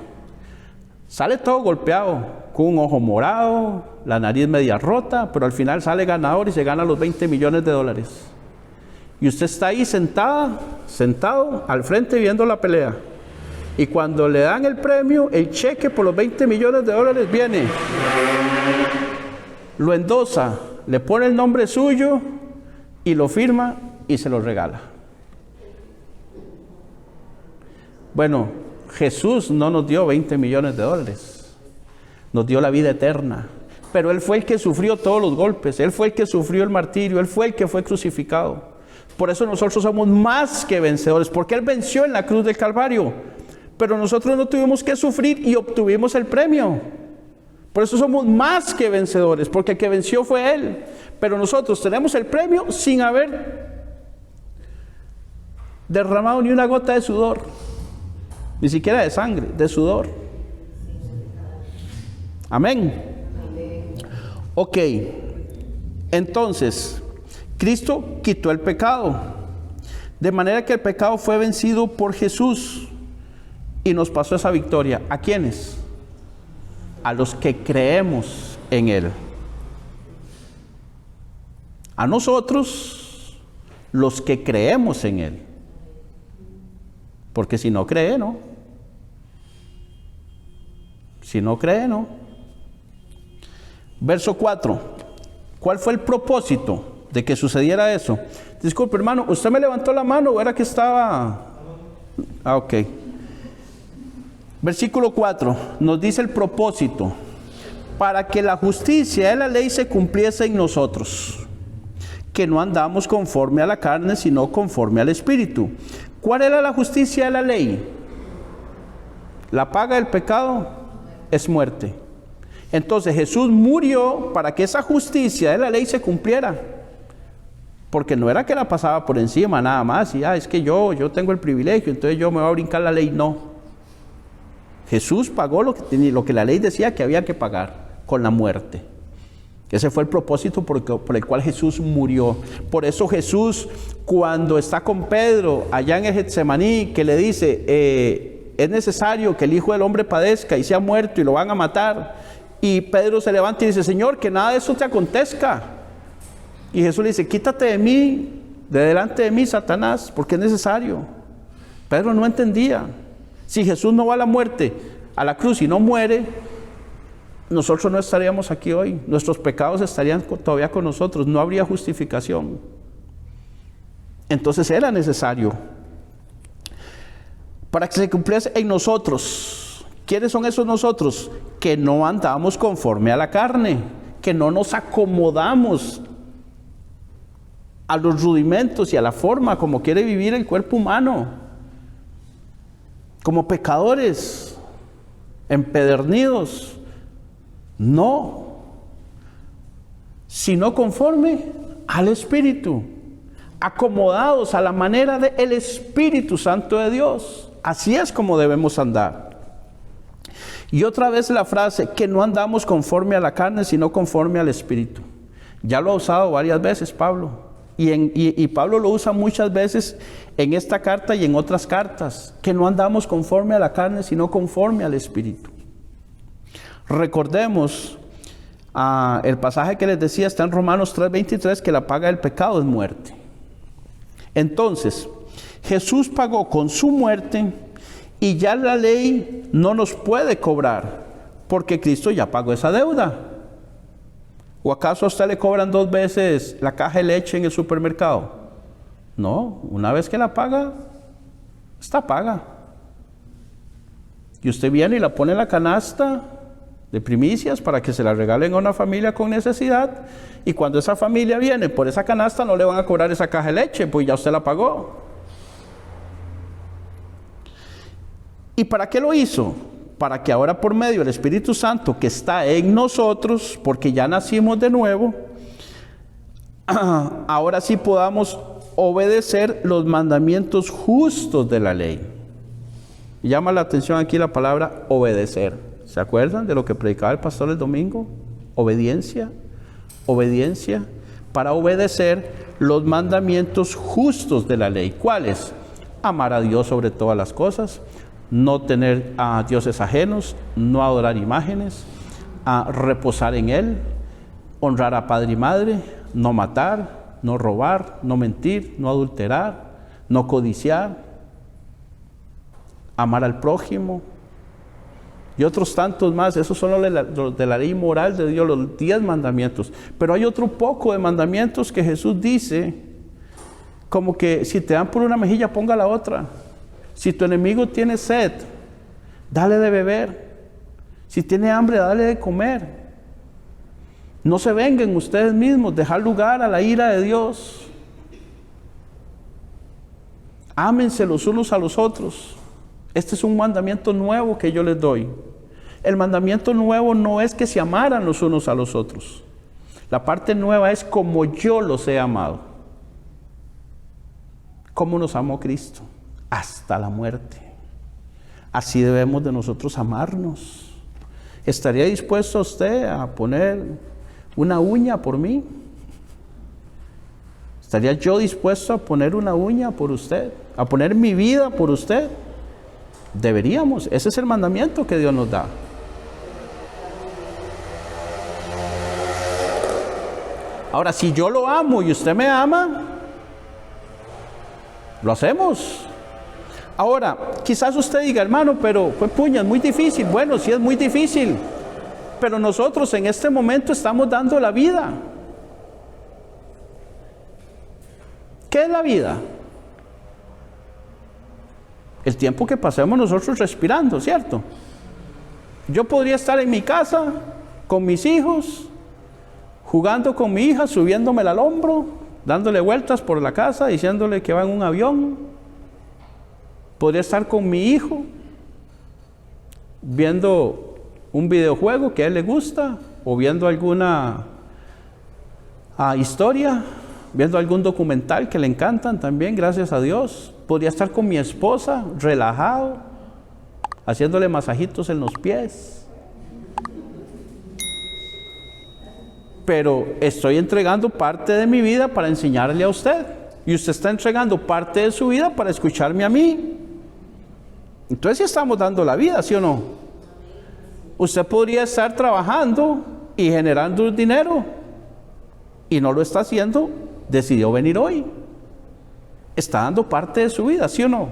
Sale todo golpeado, con un ojo morado, la nariz media rota, pero al final sale ganador y se gana los $20 millones. Y usted está ahí sentado al frente viendo la pelea. Y cuando le dan el premio, el cheque por los $20 millones viene, lo endosa, le pone el nombre suyo y lo firma y se lo regala. Bueno, Jesús no nos dio $20 millones, nos dio la vida eterna. Pero Él fue el que sufrió todos los golpes, Él fue el que sufrió el martirio, Él fue el que fue crucificado. Por eso nosotros somos más que vencedores, porque Él venció en la cruz del Calvario. Pero nosotros no tuvimos que sufrir y obtuvimos el premio. Por eso somos más que vencedores, porque el que venció fue Él. Pero nosotros tenemos el premio sin haber derramado ni una gota de sudor, ni siquiera de sangre, de sudor. Amén. Ok, entonces Cristo quitó el pecado, de manera que el pecado fue vencido por Jesús y nos pasó esa victoria. ¿A quiénes? A los que creemos en Él. A nosotros, los que creemos en Él. Porque si no cree, no. Si no cree, no. Verso 4. ¿Cuál fue el propósito de que sucediera eso. Disculpe, hermano, ¿usted me levantó la mano o era que estaba? Ah, ok. Versículo 4 nos dice el propósito: para que la justicia de la ley se cumpliese en nosotros, que no andamos conforme a la carne, sino conforme al Espíritu. ¿Cuál era la justicia de la ley? La paga del pecado es muerte. Entonces Jesús murió para que esa justicia de la ley se cumpliera. Porque no era que la pasaba por encima nada más y es que yo tengo el privilegio, entonces yo me voy a brincar la ley. No. Jesús pagó lo que la ley decía que había que pagar, con la muerte. Ese fue el propósito por el cual Jesús murió. Por eso Jesús, cuando está con Pedro allá en el Getsemaní, que le dice, es necesario que el Hijo del Hombre padezca y sea muerto y lo van a matar. Y Pedro se levanta y dice, Señor, que nada de eso te acontezca. Y Jesús le dice, quítate de mí, de delante de mí, Satanás, porque es necesario. Pedro no entendía. Si Jesús no va a la muerte, a la cruz y no muere, nosotros no estaríamos aquí hoy. Nuestros pecados estarían todavía con nosotros. No habría justificación. Entonces era necesario para que se cumpliese en nosotros. ¿Quiénes son esos nosotros? Que no andamos conforme a la carne, que no nos acomodamos a los rudimentos y a la forma como quiere vivir el cuerpo humano, como pecadores empedernidos. No, sino conforme al Espíritu, acomodados a la manera del Espíritu Santo de Dios. Así es como debemos andar. Y otra vez la frase, que no andamos conforme a la carne, sino conforme al Espíritu. Ya lo ha usado varias veces Pablo. Y Pablo lo usa muchas veces en esta carta y en otras cartas. Que no andamos conforme a la carne, sino conforme al Espíritu. Recordemos, el pasaje que les decía está en Romanos 3:23, que la paga del pecado es muerte. Entonces, Jesús pagó con su muerte y ya la ley no nos puede cobrar, porque Cristo ya pagó esa deuda. ¿O acaso a usted le cobran 2 veces la caja de leche en el supermercado? No, una vez que la paga, está paga. Y usted viene y la pone en la canasta de primicias para que se la regalen a una familia con necesidad, y cuando esa familia viene por esa canasta no le van a cobrar esa caja de leche, pues ya usted la pagó. ¿Y para qué lo hizo? Para que ahora por medio del Espíritu Santo que está en nosotros, porque ya nacimos de nuevo, ahora sí podamos obedecer los mandamientos justos de la ley. Llama la atención aquí la palabra obedecer. ¿Se acuerdan de lo que predicaba el pastor el domingo? Obediencia, obediencia, para obedecer los mandamientos justos de la ley. ¿Cuáles? Amar a Dios sobre todas las cosas, no tener a dioses ajenos, no adorar imágenes, a reposar en Él, honrar a padre y madre, no matar, no robar, no mentir, no adulterar, no codiciar, amar al prójimo y otros tantos más. Esos son los de la ley moral de Dios, los 10 mandamientos. Pero hay otro poco de mandamientos que Jesús dice, como que si te dan por una mejilla, ponga la otra. Si tu enemigo tiene sed, dale de beber. Si tiene hambre, dale de comer. No se vengan ustedes mismos, dejar lugar a la ira de Dios. Ámense los unos a los otros. Este es un mandamiento nuevo que yo les doy. El mandamiento nuevo no es que se amaran los unos a los otros. La parte nueva es como yo los he amado. ¿Cómo nos amó Cristo? Hasta la muerte. Así debemos de nosotros amarnos. ¿Estaría dispuesto usted a poner una uña por mí? ¿Estaría yo dispuesto a poner una uña por usted? ¿A poner mi vida por usted? Deberíamos. Ese es el mandamiento que Dios nos da. Ahora, si yo lo amo y usted me ama, lo hacemos. Ahora, quizás usted diga, hermano, pero pues puña, es muy difícil. Bueno, sí es muy difícil, pero nosotros en este momento estamos dando la vida. ¿Qué es la vida? El tiempo que pasemos nosotros respirando, ¿cierto? Yo podría estar en mi casa con mis hijos, jugando con mi hija, subiéndomela al hombro, dándole vueltas por la casa, diciéndole que va en un avión. Podría estar con mi hijo, viendo un videojuego que a él le gusta, o viendo alguna historia, viendo algún documental que le encantan también, gracias a Dios. Podría estar con mi esposa, relajado, haciéndole masajitos en los pies. Pero estoy entregando parte de mi vida para enseñarle a usted. Y usted está entregando parte de su vida para escucharme a mí. Entonces sí estamos dando la vida, ¿sí o no? Usted podría estar trabajando y generando dinero. Y no lo está haciendo, decidió venir hoy. Está dando parte de su vida, ¿sí o no?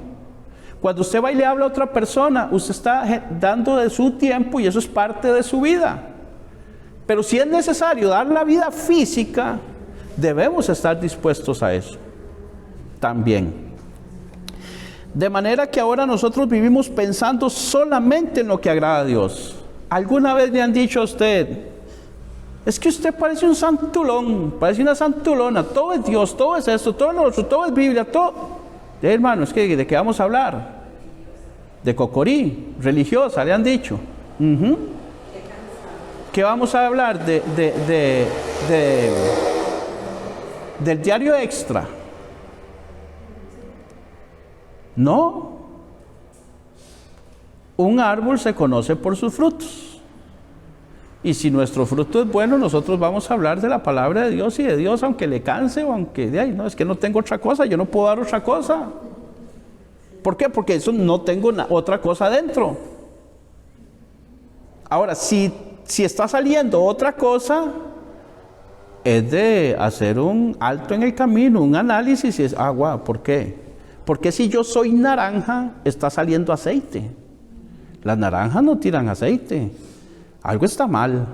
Cuando usted va y le habla a otra persona, usted está dando de su tiempo y eso es parte de su vida. Pero si es necesario dar la vida física, debemos estar dispuestos a eso también. De manera que ahora nosotros vivimos pensando solamente en lo que agrada a Dios. ¿Alguna vez le han dicho a usted: es que usted parece un santulón, parece una santulona, todo es Dios, todo es esto, todo es lo otro, todo es Biblia, todo? Hermano, es que ¿de qué vamos a hablar? De cocorí, religiosa, le han dicho. ¿Qué vamos a hablar? Del diario Extra. No. Un árbol se conoce por sus frutos. Y si nuestro fruto es bueno, nosotros vamos a hablar de la palabra de Dios y de Dios, aunque le canse o aunque no, es que no tengo otra cosa, yo no puedo dar otra cosa. ¿Por qué? Porque eso no tengo otra cosa adentro. Ahora, si está saliendo otra cosa, es de hacer un alto en el camino, un análisis, y es, guau, ¿por qué? Porque si yo soy naranja, está saliendo aceite. Las naranjas no tiran aceite. Algo está mal.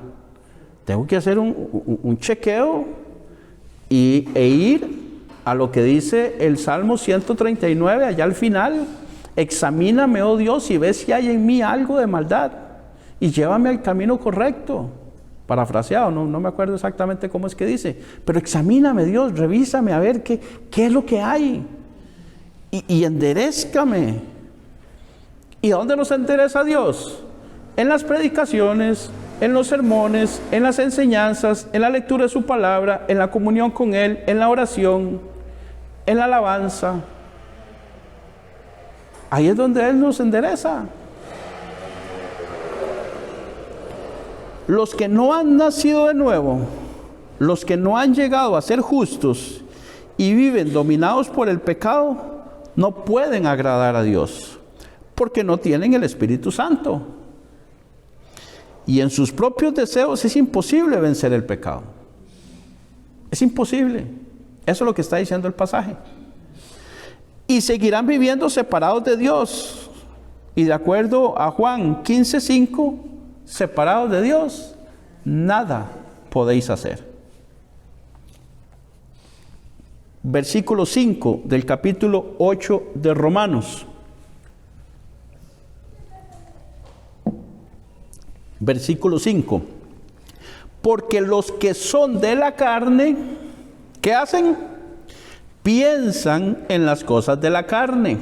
Tengo que hacer un chequeo e ir a lo que dice el Salmo 139, allá al final. Examíname, oh Dios, y ve si hay en mí algo de maldad, y llévame al camino correcto. Parafraseado, no me acuerdo exactamente cómo es que dice. Pero examíname, Dios, revísame a ver qué es lo que hay. Y enderézcame. ¿Y dónde nos endereza Dios? En las predicaciones, en los sermones, en las enseñanzas, en la lectura de su palabra, en la comunión con Él, en la oración, en la alabanza. Ahí es donde Él nos endereza. Los que no han nacido de nuevo, los que no han llegado a ser justos y viven dominados por el pecado, no pueden agradar a Dios, porque no tienen el Espíritu Santo. Y en sus propios deseos es imposible vencer el pecado. Es imposible. Eso es lo que está diciendo el pasaje. Y seguirán viviendo separados de Dios. Y de acuerdo a Juan 15:5, separados de Dios, nada podéis hacer. Versículo 5 del capítulo 8 de Romanos. Versículo 5. Porque los que son de la carne, ¿qué hacen? Piensan en las cosas de la carne.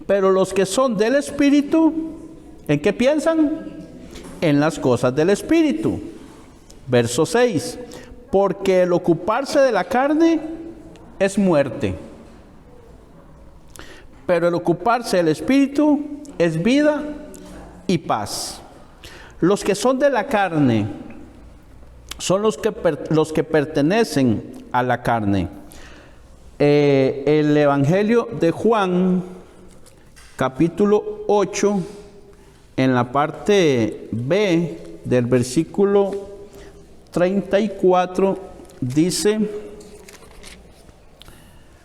Pero los que son del Espíritu, ¿en qué piensan? En las cosas del Espíritu. Verso 6. Porque el ocuparse de la carne es muerte, pero el ocuparse del Espíritu es vida y paz. Los que son de la carne son los que pertenecen a la carne. El Evangelio de Juan, capítulo 8, en la parte B del versículo 34, dice,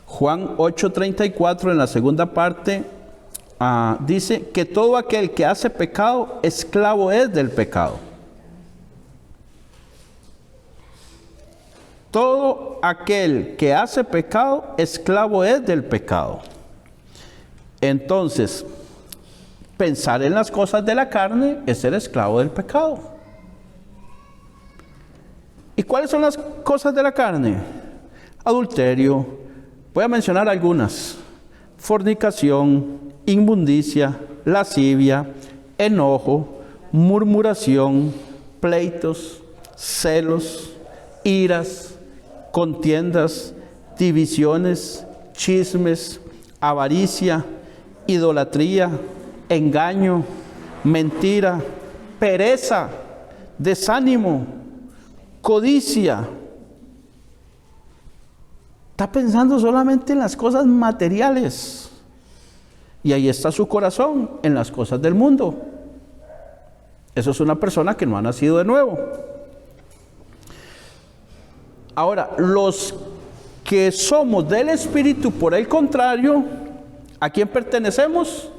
Juan 8:34, en la segunda parte, dice que todo aquel que hace pecado, esclavo es del pecado. todo aquel que hace pecado, esclavo es del pecado. Entonces, pensar en las cosas de la carne es ser esclavo del pecado. ¿Y cuáles son las cosas de la carne? Adulterio, voy a mencionar algunas: fornicación, inmundicia, lascivia, enojo, murmuración, pleitos, celos, iras, contiendas, divisiones, chismes, avaricia, idolatría, engaño, mentira, pereza, desánimo, codicia. Está pensando solamente en las cosas materiales. Y ahí está su corazón, en las cosas del mundo. Eso es una persona que no ha nacido de nuevo. Ahora, los que somos del Espíritu, por el contrario, ¿a quién pertenecemos?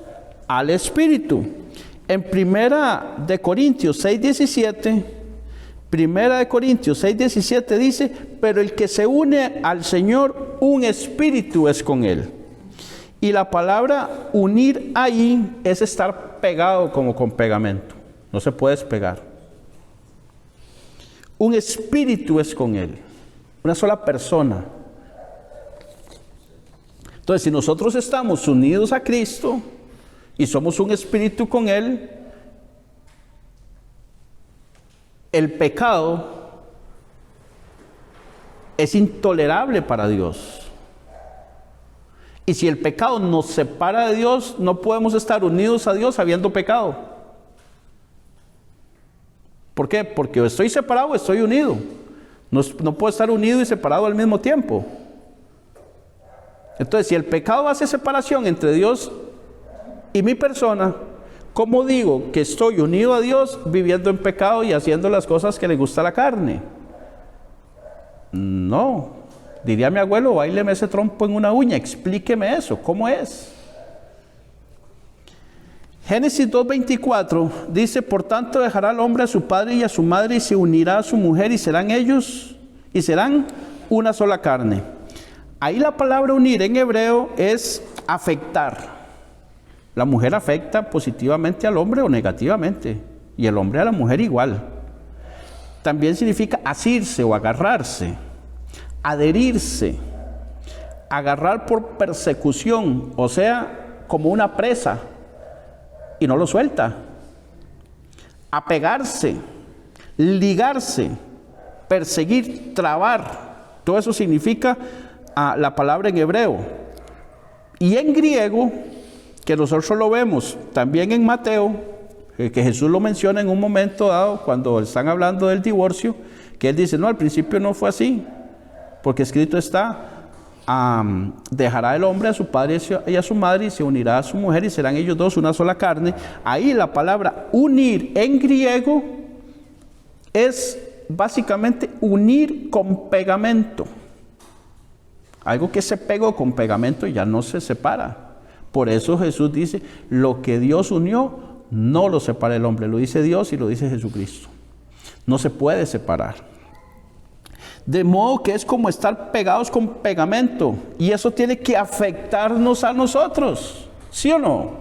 Al Espíritu. En Primera de Corintios 6:17, Primera de Corintios 6:17 dice: pero el que se une al Señor, un espíritu es con él. Y la palabra unir ahí es estar pegado como con pegamento. No se puede despegar. Un espíritu es con él. Una sola persona. Entonces, si nosotros estamos unidos a Cristo y somos un espíritu con él, el pecado es intolerable para Dios. Y si el pecado nos separa de Dios, no podemos estar unidos a Dios habiendo pecado. ¿Por qué? Porque o estoy separado o estoy unido. No puedo estar unido y separado al mismo tiempo. Entonces, si el pecado hace separación entre Dios y mi persona, ¿cómo digo que estoy unido a Dios viviendo en pecado y haciendo las cosas que le gusta a la carne? No. Diría mi abuelo: báileme ese trompo en una uña, explíqueme eso, ¿cómo es? Génesis 2:24 dice: por tanto dejará el hombre a su padre y a su madre y se unirá a su mujer y serán una sola carne. Ahí la palabra unir en hebreo es afectar. La mujer afecta positivamente al hombre o negativamente, y el hombre a la mujer igual. También significa asirse o agarrarse, adherirse, agarrar por persecución, o sea, como una presa, y no lo suelta. Apegarse, ligarse, perseguir, trabar. Todo eso significa la palabra en hebreo. Y en griego, que nosotros lo vemos también en Mateo, que Jesús lo menciona en un momento dado cuando están hablando del divorcio, que él dice: no, al principio no fue así, porque escrito está: dejará el hombre a su padre y a su madre y se unirá a su mujer y serán ellos dos una sola carne. Ahí la palabra unir en griego es básicamente unir con pegamento. Algo que se pegó con pegamento ya no se separa. Por eso Jesús dice: lo que Dios unió, no lo separa el hombre. Lo dice Dios y lo dice Jesucristo. No se puede separar. De modo que es como estar pegados con pegamento. Y eso tiene que afectarnos a nosotros. ¿Sí o no?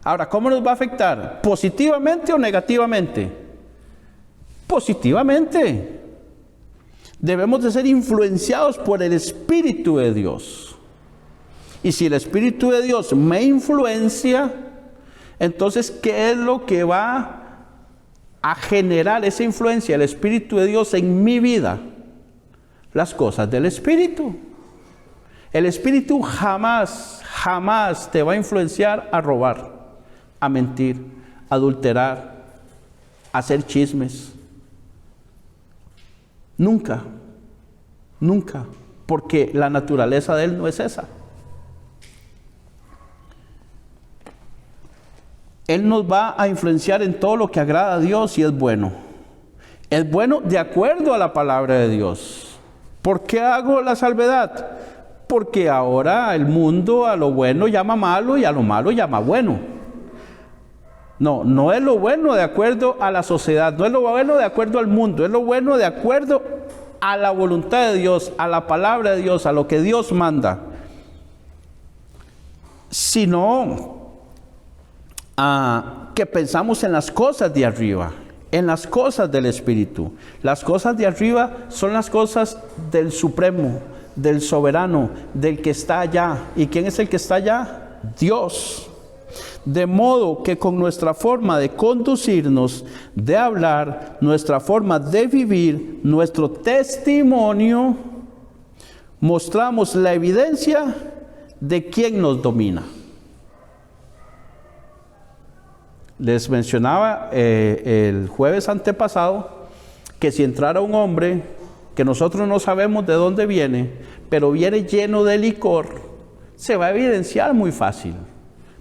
Ahora, ¿cómo nos va a afectar? ¿Positivamente o negativamente? Positivamente. Debemos de ser influenciados por el Espíritu de Dios. Y si el Espíritu de Dios me influencia, entonces, ¿qué es lo que va a generar esa influencia del Espíritu de Dios en mi vida? Las cosas del Espíritu. El Espíritu jamás te va a influenciar a robar, a mentir, a adulterar, a hacer chismes. Nunca, porque la naturaleza de Él no es esa. Él nos va a influenciar en todo lo que agrada a Dios y es bueno. Es bueno de acuerdo a la palabra de Dios. ¿Por qué hago la salvedad? Porque ahora el mundo a lo bueno llama malo y a lo malo llama bueno. No es lo bueno de acuerdo a la sociedad, no es lo bueno de acuerdo al mundo, es lo bueno de acuerdo a la voluntad de Dios, a la palabra de Dios, a lo que Dios manda, sino que pensamos en las cosas de arriba, en las cosas del Espíritu. Las cosas de arriba son las cosas del Supremo, del Soberano, del que está allá. ¿Y quién es el que está allá? Dios. De modo que con nuestra forma de conducirnos, de hablar, nuestra forma de vivir, nuestro testimonio, mostramos la evidencia de quién nos domina. Les mencionaba el jueves antepasado que si entrara un hombre que nosotros no sabemos de dónde viene, pero viene lleno de licor, se va a evidenciar muy fácil.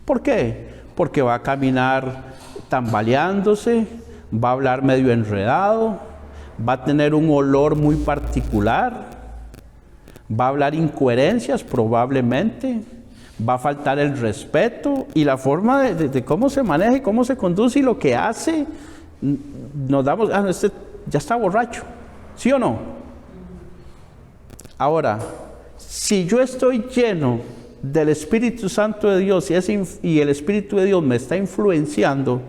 ¿Por qué? Porque va a caminar tambaleándose, va a hablar medio enredado, va a tener un olor muy particular, va a hablar incoherencias probablemente, va a faltar el respeto y la forma de cómo se maneja y cómo se conduce y lo que hace, nos damos, este ya está borracho, ¿sí o no? Ahora, si yo estoy lleno del Espíritu Santo de Dios y el Espíritu de Dios me está influenciando,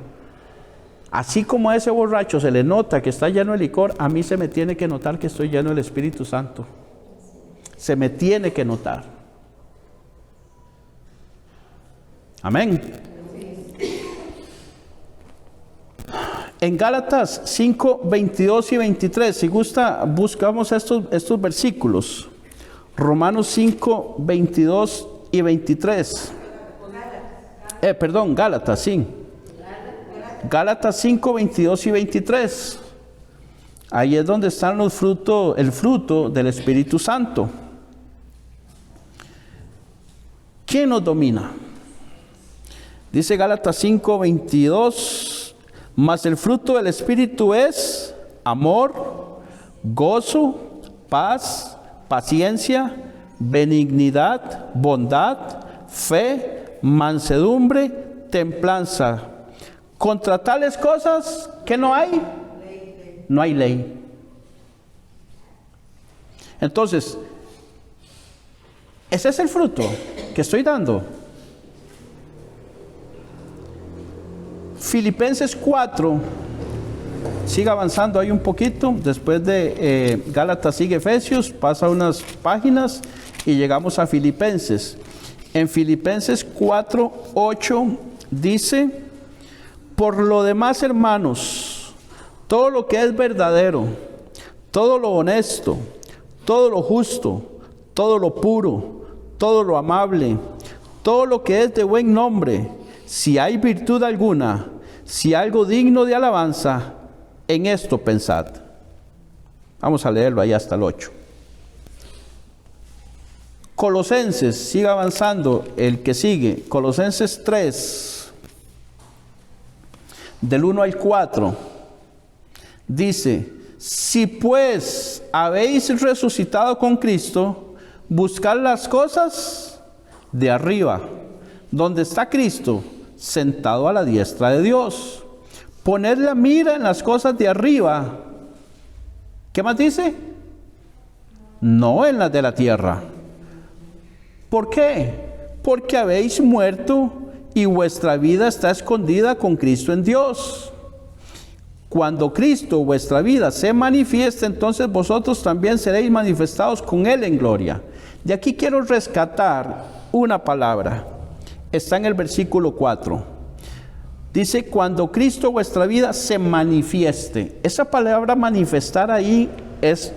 así como a ese borracho se le nota que está lleno de licor, a mí se me tiene que notar que estoy lleno del Espíritu Santo. Se me tiene que notar. Amén. En Gálatas 5, 22 y 23, si gusta, buscamos estos versículos. Romanos 5, 22 y 23. Gálatas, sí. Gálatas 5, 22 y 23. Ahí es donde están el fruto del Espíritu Santo. ¿Quién nos domina? Dice Gálatas 5, 22, mas el fruto del Espíritu es amor, gozo, paz, paciencia, benignidad, bondad, fe, mansedumbre, templanza. Contra tales cosas, ¿qué no hay? No hay ley. Entonces, ese es el fruto que estoy dando. Filipenses 4, siga avanzando ahí un poquito, después de Gálatas sigue Efesios, pasa unas páginas y llegamos a Filipenses. En Filipenses 4, 8 dice: por lo demás, hermanos, todo lo que es verdadero, todo lo honesto, todo lo justo, todo lo puro, todo lo amable, todo lo que es de buen nombre, si hay virtud alguna, si algo digno de alabanza, en esto pensad. Vamos a leerlo ahí hasta el 8. Colosenses, siga avanzando el que sigue. Colosenses 3, del 1 al 4, dice: si pues habéis resucitado con Cristo, buscad las cosas de arriba, donde está Cristo, sentado a la diestra de Dios. Poned la mira en las cosas de arriba. ¿Qué más dice? No en las de la tierra. ¿Por qué? Porque habéis muerto y vuestra vida está escondida con Cristo en Dios. Cuando Cristo, vuestra vida, se manifieste, entonces vosotros también seréis manifestados con Él en gloria. De aquí quiero rescatar una palabra. Está en el versículo 4. Dice: cuando Cristo, vuestra vida, se manifieste. Esa palabra manifestar ahí es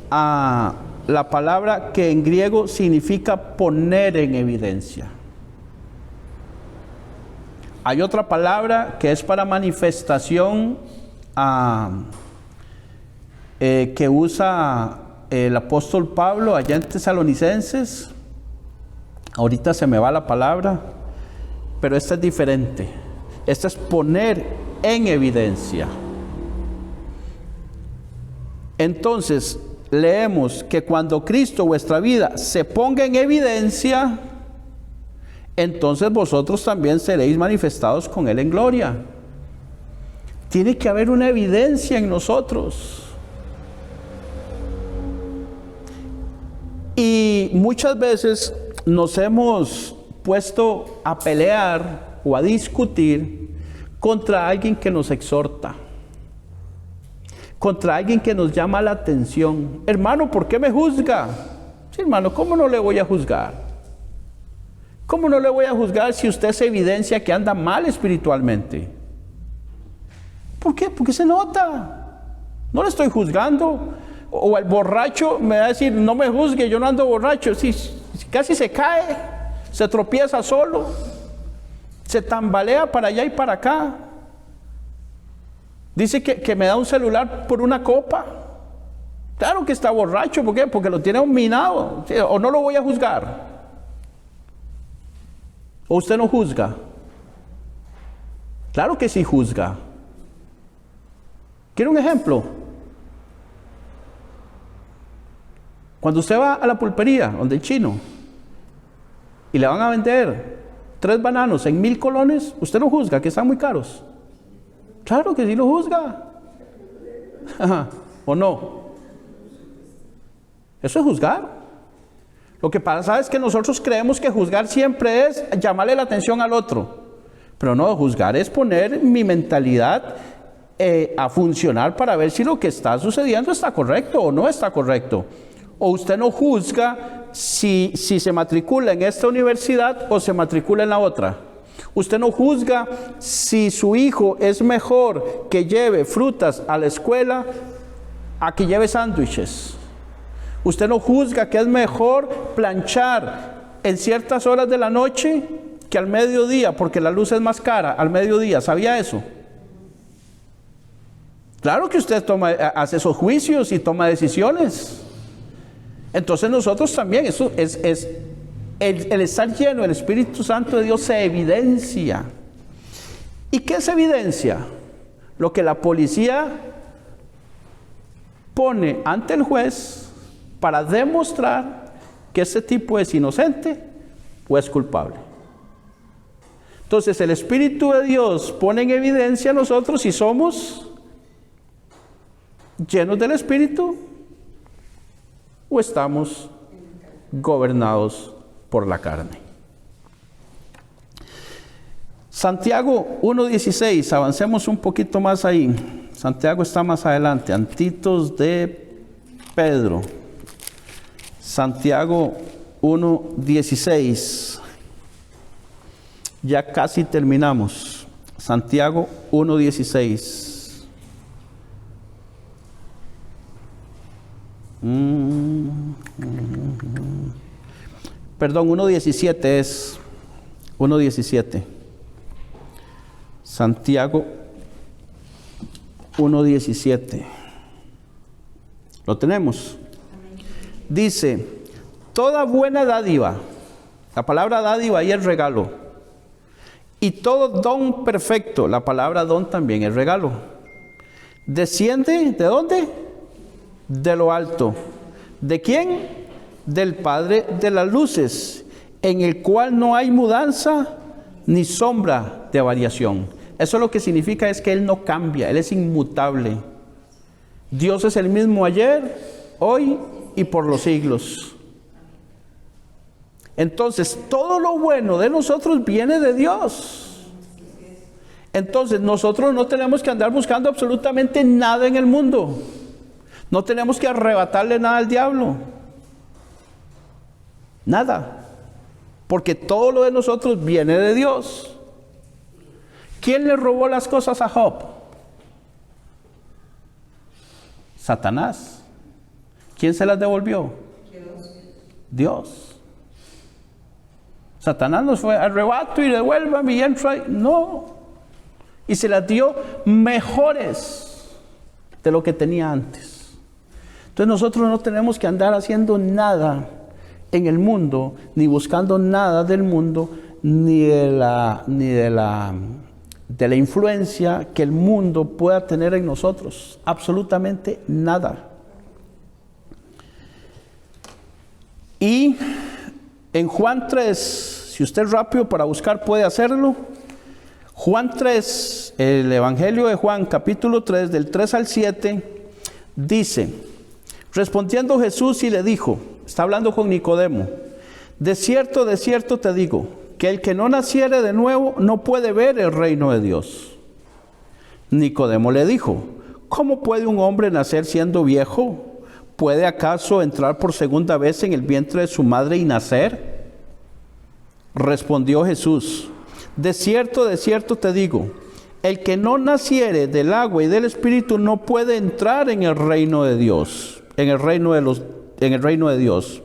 la palabra que en griego significa poner en evidencia. Hay otra palabra que es para manifestación que usa el apóstol Pablo allá en Tesalonicenses. Ahorita se me va la palabra, pero esta es diferente. Esta es poner en evidencia. Entonces, leemos que cuando Cristo, vuestra vida, se ponga en evidencia, entonces vosotros también seréis manifestados con Él en gloria. Tiene que haber una evidencia en nosotros. Y muchas veces nos hemos puesto a pelear o a discutir contra alguien que nos exhorta, contra alguien que nos llama la atención. Hermano, ¿por qué me juzga? Sí, hermano, ¿cómo no le voy a juzgar? ¿Cómo no le voy a juzgar si usted se evidencia que anda mal espiritualmente? ¿Por qué? Porque se nota. No le estoy juzgando. O el borracho me va a decir, no me juzgue, yo no ando borracho. Sí, casi se cae, se tropieza solo, se tambalea para allá y para acá. Dice que me da un celular por una copa. Claro que está borracho, ¿por qué? Porque lo tiene minado. O no lo voy a juzgar. ¿O usted no juzga? Claro que sí juzga. ¿Quiere un ejemplo? Cuando usted va a la pulpería, donde el chino, y le van a vender 3 bananos en 1,000 colones, ¿usted no juzga que están muy caros? Claro que sí lo juzga. ¿O no? Eso es juzgar. Lo que pasa es que nosotros creemos que juzgar siempre es llamarle la atención al otro. Pero no, juzgar es poner mi mentalidad a funcionar para ver si lo que está sucediendo está correcto o no está correcto. O usted no juzga si se matricula en esta universidad o se matricula en la otra. Usted no juzga si su hijo es mejor que lleve frutas a la escuela a que lleve sándwiches. Usted no juzga que es mejor planchar en ciertas horas de la noche que al mediodía, porque la luz es más cara al mediodía. ¿Sabía eso? Claro que usted hace esos juicios y toma decisiones. Entonces nosotros también, eso es el estar lleno del Espíritu Santo de Dios se evidencia. ¿Y qué se evidencia? Lo que la policía pone ante el juez para demostrar que ese tipo es inocente o es culpable. Entonces el Espíritu de Dios pone en evidencia a nosotros si somos llenos del Espíritu o estamos gobernados por la carne. Santiago 1:16, avancemos un poquito más ahí. Santiago está más adelante, antitos de Pedro. Santiago 1:16. Ya casi terminamos. Santiago 1:16. Perdón, 1:17 es 1:17. Santiago 1:17. ¿Lo tenemos? Dice, toda buena dádiva, la palabra dádiva ahí es regalo, y todo don perfecto, la palabra don también es regalo, desciende, ¿de dónde? De lo alto. ¿De quién? Del Padre de las luces, en el cual no hay mudanza ni sombra de variación. Eso lo que significa es que Él no cambia, Él es inmutable. Dios es el mismo ayer, hoy y por los siglos. Entonces, todo lo bueno de nosotros viene de Dios. Entonces, nosotros no tenemos que andar buscando absolutamente nada en el mundo. No tenemos que arrebatarle nada al diablo. Nada. Porque todo lo de nosotros viene de Dios. ¿Quién le robó las cosas a Job? Satanás. ¿Quién se las devolvió? Dios. Satanás nos fue arrebato y devuélvame y entra. No. Y se las dio mejores de lo que tenía antes. Entonces nosotros no tenemos que andar haciendo nada en el mundo, ni buscando nada del mundo, ni de la influencia que el mundo pueda tener en nosotros. Absolutamente nada. Y en Juan 3, si usted rápido para buscar puede hacerlo. Juan 3, el Evangelio de Juan, capítulo 3, del 3 al 7, dice, respondiendo Jesús y le dijo, Está hablando con Nicodemo. De cierto te digo, que el que no naciere de nuevo no puede ver el reino de Dios. Nicodemo le dijo, ¿cómo puede un hombre nacer siendo viejo? ¿Puede acaso entrar por segunda vez en el vientre de su madre y nacer? Respondió Jesús, de cierto te digo, el que no naciere del agua y del Espíritu no puede entrar en el reino de Dios, en el reino de Dios.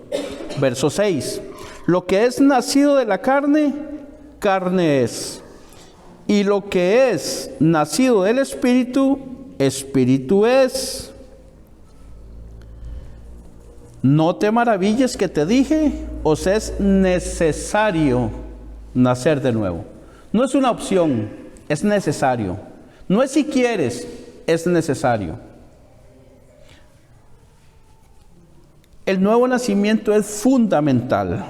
Verso 6. Lo que es nacido de la carne, carne es. Y lo que es nacido del Espíritu, Espíritu es. No te maravilles que te dije, os es necesario nacer de nuevo. No es una opción, es necesario. No es si quieres, es necesario. El nuevo nacimiento es fundamental,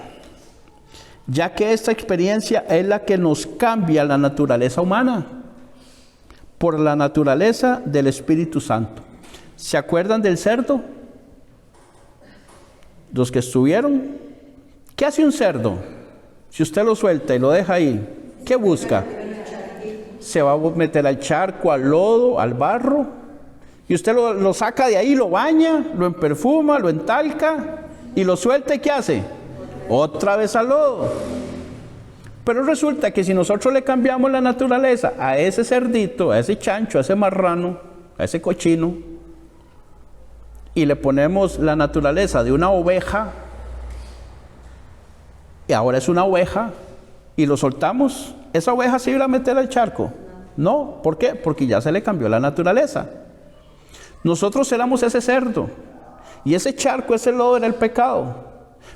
ya que esta experiencia es la que nos cambia la naturaleza humana por la naturaleza del Espíritu Santo. ¿Se acuerdan del cerdo? Los que estuvieron. ¿Qué hace un cerdo? Si usted lo suelta y lo deja ahí, ¿qué busca? Se va a meter al charco, al lodo, al barro, y usted lo saca de ahí, lo baña, lo perfuma, lo entalca y lo suelta, ¿y qué hace? Otra vez al lodo. Pero resulta que si nosotros le cambiamos la naturaleza a ese cerdito, a ese chancho, a ese marrano, a ese cochino, y le ponemos la naturaleza de una oveja, y ahora es una oveja, y lo soltamos, ¿esa oveja se iba a meter al charco? No, ¿por qué? Porque ya se le cambió la naturaleza. Nosotros éramos ese cerdo, y ese charco, ese lodo era el pecado.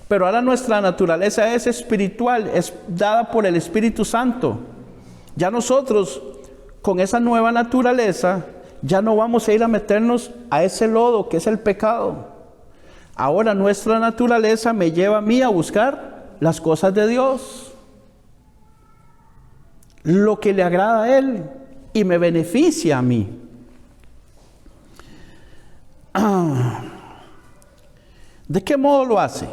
Pero ahora nuestra naturaleza es espiritual, es dada por el Espíritu Santo. Ya nosotros, con esa nueva naturaleza, ya no vamos a ir a meternos a ese lodo que es el pecado. Ahora nuestra naturaleza me lleva a mí a buscar las cosas de Dios, lo que le agrada a Él y me beneficia a mí. ¿De qué modo lo hace?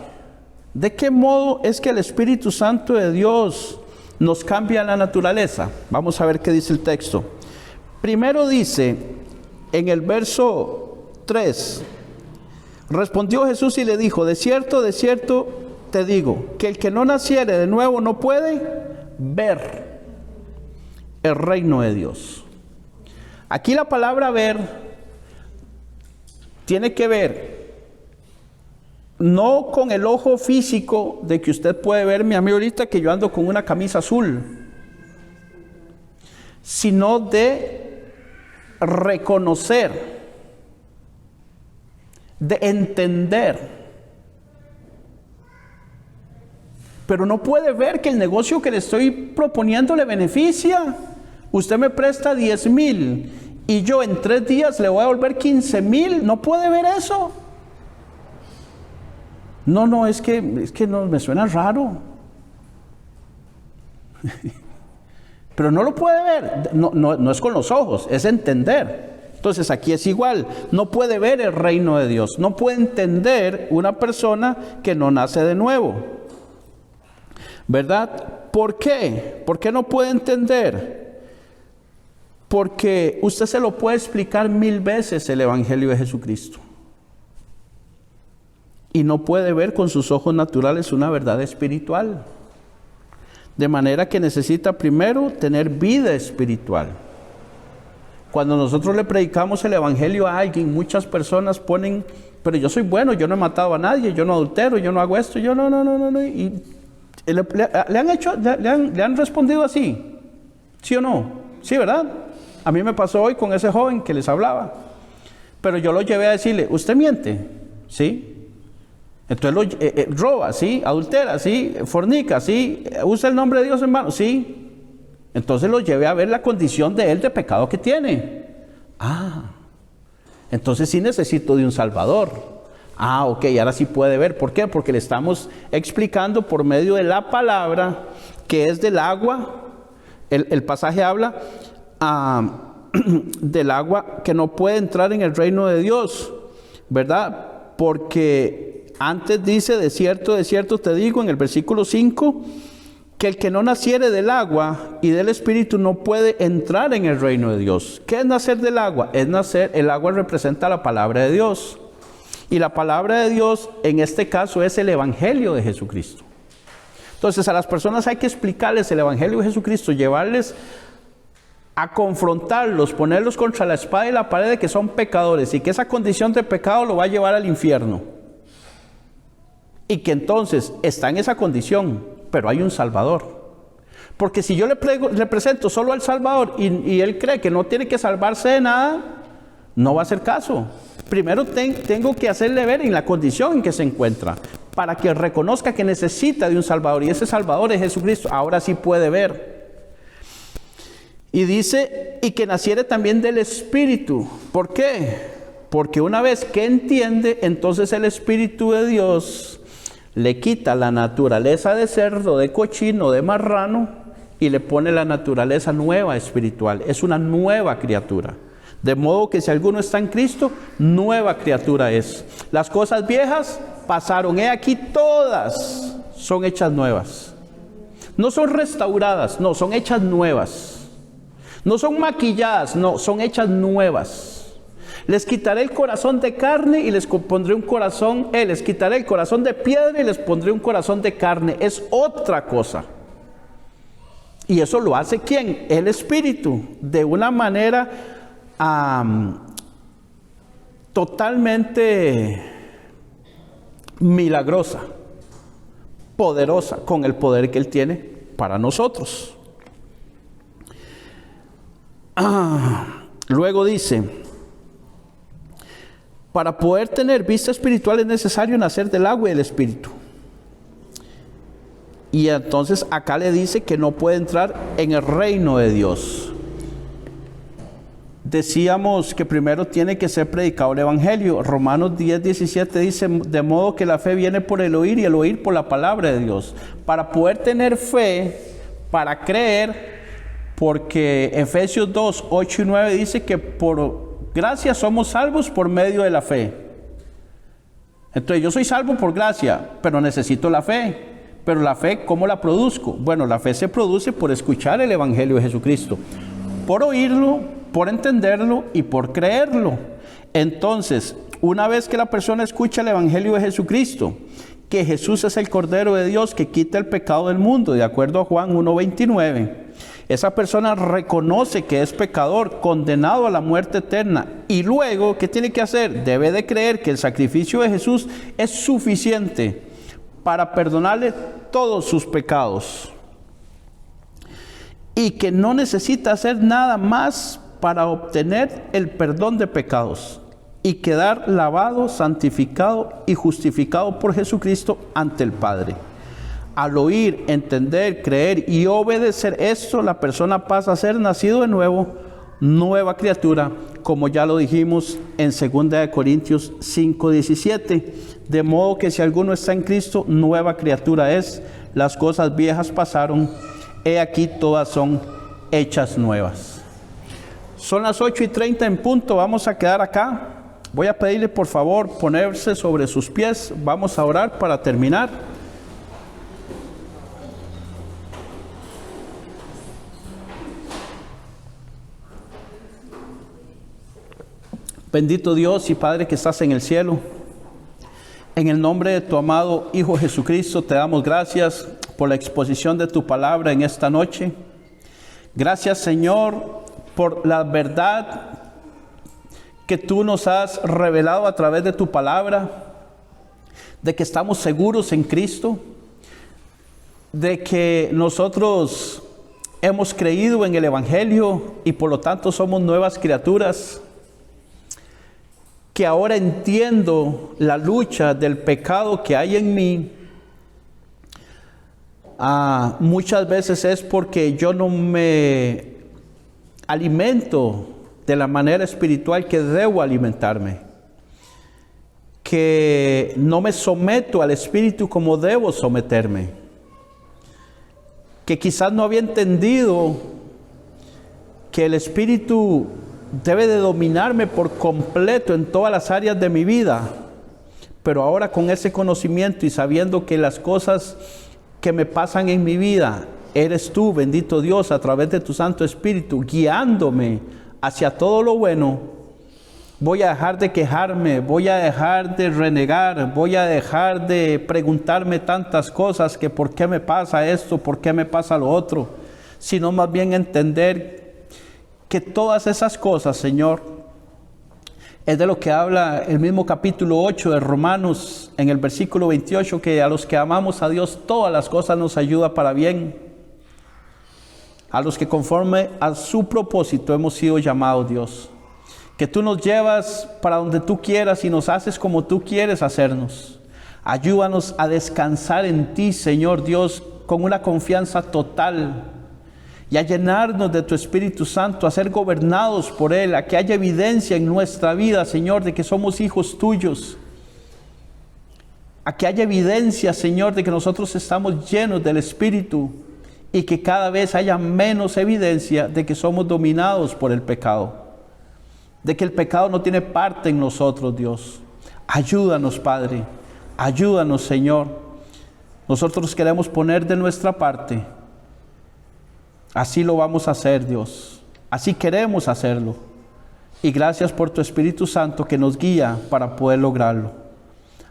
¿De qué modo es que el Espíritu Santo de Dios nos cambia la naturaleza? Vamos a ver qué dice el texto. Primero dice, en el verso 3, respondió Jesús y le dijo, de cierto te digo, que el que no naciere de nuevo no puede ver el reino de Dios. Aquí la palabra ver tiene que ver no con el ojo físico de que usted puede verme a mí ahorita que yo ando con una camisa azul, sino de reconocer, de entender. Pero no puede ver que el negocio que le estoy proponiendo le beneficia. Usted me presta 10,000 y yo en 3 días le voy a devolver 15,000. ¿No puede ver eso? No, es que no, me suena raro. Pero no lo puede ver. No es con los ojos, es entender. Entonces aquí es igual. No puede ver el reino de Dios. No puede entender una persona que no nace de nuevo. ¿Verdad? ¿Por qué? ¿Por qué no puede entender? Porque usted se lo puede explicar 1000 veces el Evangelio de Jesucristo. Y no puede ver con sus ojos naturales una verdad espiritual. De manera que necesita primero tener vida espiritual. Cuando nosotros le predicamos el Evangelio a alguien, muchas personas ponen, pero yo soy bueno, yo no he matado a nadie, yo no adultero, yo no hago esto, yo no. Y le han respondido así, ¿sí o no? Sí, ¿verdad? A mí me pasó hoy con ese joven que les hablaba. Pero yo lo llevé a decirle, ¿usted miente? ¿Sí? Entonces roba, ¿sí? Adultera, ¿sí? Fornica, ¿sí? Usa el nombre de Dios en vano, ¿sí? Entonces lo llevé a ver la condición de él de pecado que tiene. Entonces sí necesito de un Salvador. Ok, ahora sí puede ver. ¿Por qué? Porque le estamos explicando por medio de la palabra que es del agua. El pasaje habla del agua que no puede entrar en el reino de Dios, ¿verdad? Porque antes dice, de cierto te digo, en el versículo 5, que el que no naciere del agua y del Espíritu no puede entrar en el reino de Dios. ¿Qué es nacer del agua? El agua representa la palabra de Dios. Y la palabra de Dios, en este caso, es el Evangelio de Jesucristo. Entonces, a las personas hay que explicarles el Evangelio de Jesucristo, llevarles a confrontarlos, ponerlos contra la espada y la pared de que son pecadores y que esa condición de pecado lo va a llevar al infierno. Y que entonces está en esa condición, pero hay un Salvador. Porque si yo le presento solo al Salvador y él cree que no tiene que salvarse de nada, no va a hacer caso. Primero tengo que hacerle ver en la condición en que se encuentra, para que reconozca que necesita de un Salvador, y ese Salvador es Jesucristo. Ahora sí puede ver. Y dice, y que naciere también del Espíritu. ¿Por qué? Porque una vez que entiende, entonces el Espíritu de Dios le quita la naturaleza de cerdo, de cochino, de marrano, y le pone la naturaleza nueva espiritual. Es una nueva criatura. De modo que si alguno está en Cristo, nueva criatura es. Las cosas viejas pasaron, he aquí todas son hechas nuevas. No son restauradas, no, son hechas nuevas. No son maquilladas, no, son hechas nuevas. Les quitaré el corazón de carne y les pondré un corazón, les quitaré el corazón de piedra y les pondré un corazón de carne. Es otra cosa. Y eso lo hace ¿quién? El Espíritu, de una manera totalmente milagrosa, poderosa, con el poder que Él tiene para nosotros. Luego dice, para poder tener vista espiritual es necesario nacer del agua y del Espíritu. Y entonces acá le dice que no puede entrar en el reino de Dios. Decíamos que primero tiene que ser predicado el Evangelio. Romanos 10:17 dice, de modo que la fe viene por el oír y el oír por la palabra de Dios. Para poder tener fe, para creer, porque Efesios 2:8 y 9 dice que por gracia somos salvos por medio de la fe. Entonces yo soy salvo por gracia, pero necesito la fe. Pero la fe, ¿cómo la produzco? Bueno, la fe se produce por escuchar el Evangelio de Jesucristo, por oírlo, por entenderlo y por creerlo. Entonces, una vez que la persona escucha el Evangelio de Jesucristo, que Jesús es el Cordero de Dios que quita el pecado del mundo, de acuerdo a Juan 1:29, esa persona reconoce que es pecador, condenado a la muerte eterna. Y luego, ¿qué tiene que hacer? Debe de creer que el sacrificio de Jesús es suficiente para perdonarle todos sus pecados. Y que no necesita hacer nada más para obtener el perdón de pecados y quedar lavado, santificado y justificado por Jesucristo ante el Padre. Al oír, entender, creer y obedecer esto, la persona pasa a ser nacido de nuevo, nueva criatura, como ya lo dijimos en 2 Corintios 5:17. De modo que si alguno está en Cristo, nueva criatura es. Las cosas viejas pasaron, he aquí todas son hechas nuevas. Son las 8:30 en punto, vamos a quedar acá. Voy a pedirle por favor ponerse sobre sus pies, vamos a orar para terminar. Bendito Dios y Padre que estás en el cielo, en el nombre de tu amado Hijo Jesucristo te damos gracias por la exposición de tu palabra en esta noche. Gracias Señor por la verdad que tú nos has revelado a través de tu palabra, de que estamos seguros en Cristo, de que nosotros hemos creído en el Evangelio y por lo tanto somos nuevas criaturas, que ahora entiendo la lucha del pecado que hay en mí. Muchas veces es porque yo no me alimento de la manera espiritual que debo alimentarme, que no me someto al Espíritu como debo someterme, que quizás no había entendido que el Espíritu debe de dominarme por completo en todas las áreas de mi vida, pero ahora con ese conocimiento y sabiendo que las cosas que me pasan en mi vida, eres tú, bendito Dios, a través de tu Santo Espíritu, guiándome hacia todo lo bueno, voy a dejar de quejarme, voy a dejar de renegar, voy a dejar de preguntarme tantas cosas que por qué me pasa esto, por qué me pasa lo otro, sino más bien entender que todas esas cosas, Señor, es de lo que habla el mismo capítulo 8 de Romanos, en el versículo 28, que a los que amamos a Dios, todas las cosas nos ayudan para bien. A los que conforme a su propósito hemos sido llamados, Dios. Que tú nos llevas para donde tú quieras y nos haces como tú quieres hacernos. Ayúdanos a descansar en ti, Señor Dios, con una confianza total y a llenarnos de tu Espíritu Santo, a ser gobernados por Él, a que haya evidencia en nuestra vida, Señor, de que somos hijos tuyos. A que haya evidencia, Señor, de que nosotros estamos llenos del Espíritu y que cada vez haya menos evidencia de que somos dominados por el pecado. De que el pecado no tiene parte en nosotros, Dios. Ayúdanos, Padre. Ayúdanos, Señor. Nosotros queremos poner de nuestra parte. Así lo vamos a hacer, Dios. Así queremos hacerlo. Y gracias por tu Espíritu Santo que nos guía para poder lograrlo.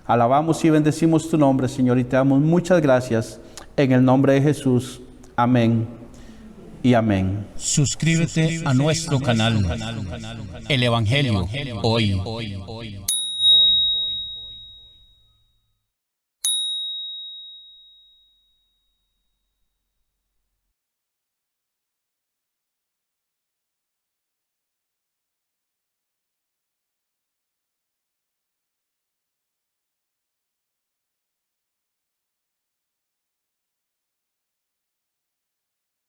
Alabamos y bendecimos tu nombre, Señor, y te damos muchas gracias. En el nombre de Jesús. Amén. Y amén. Suscríbete a nuestro canal, El Evangelio Hoy.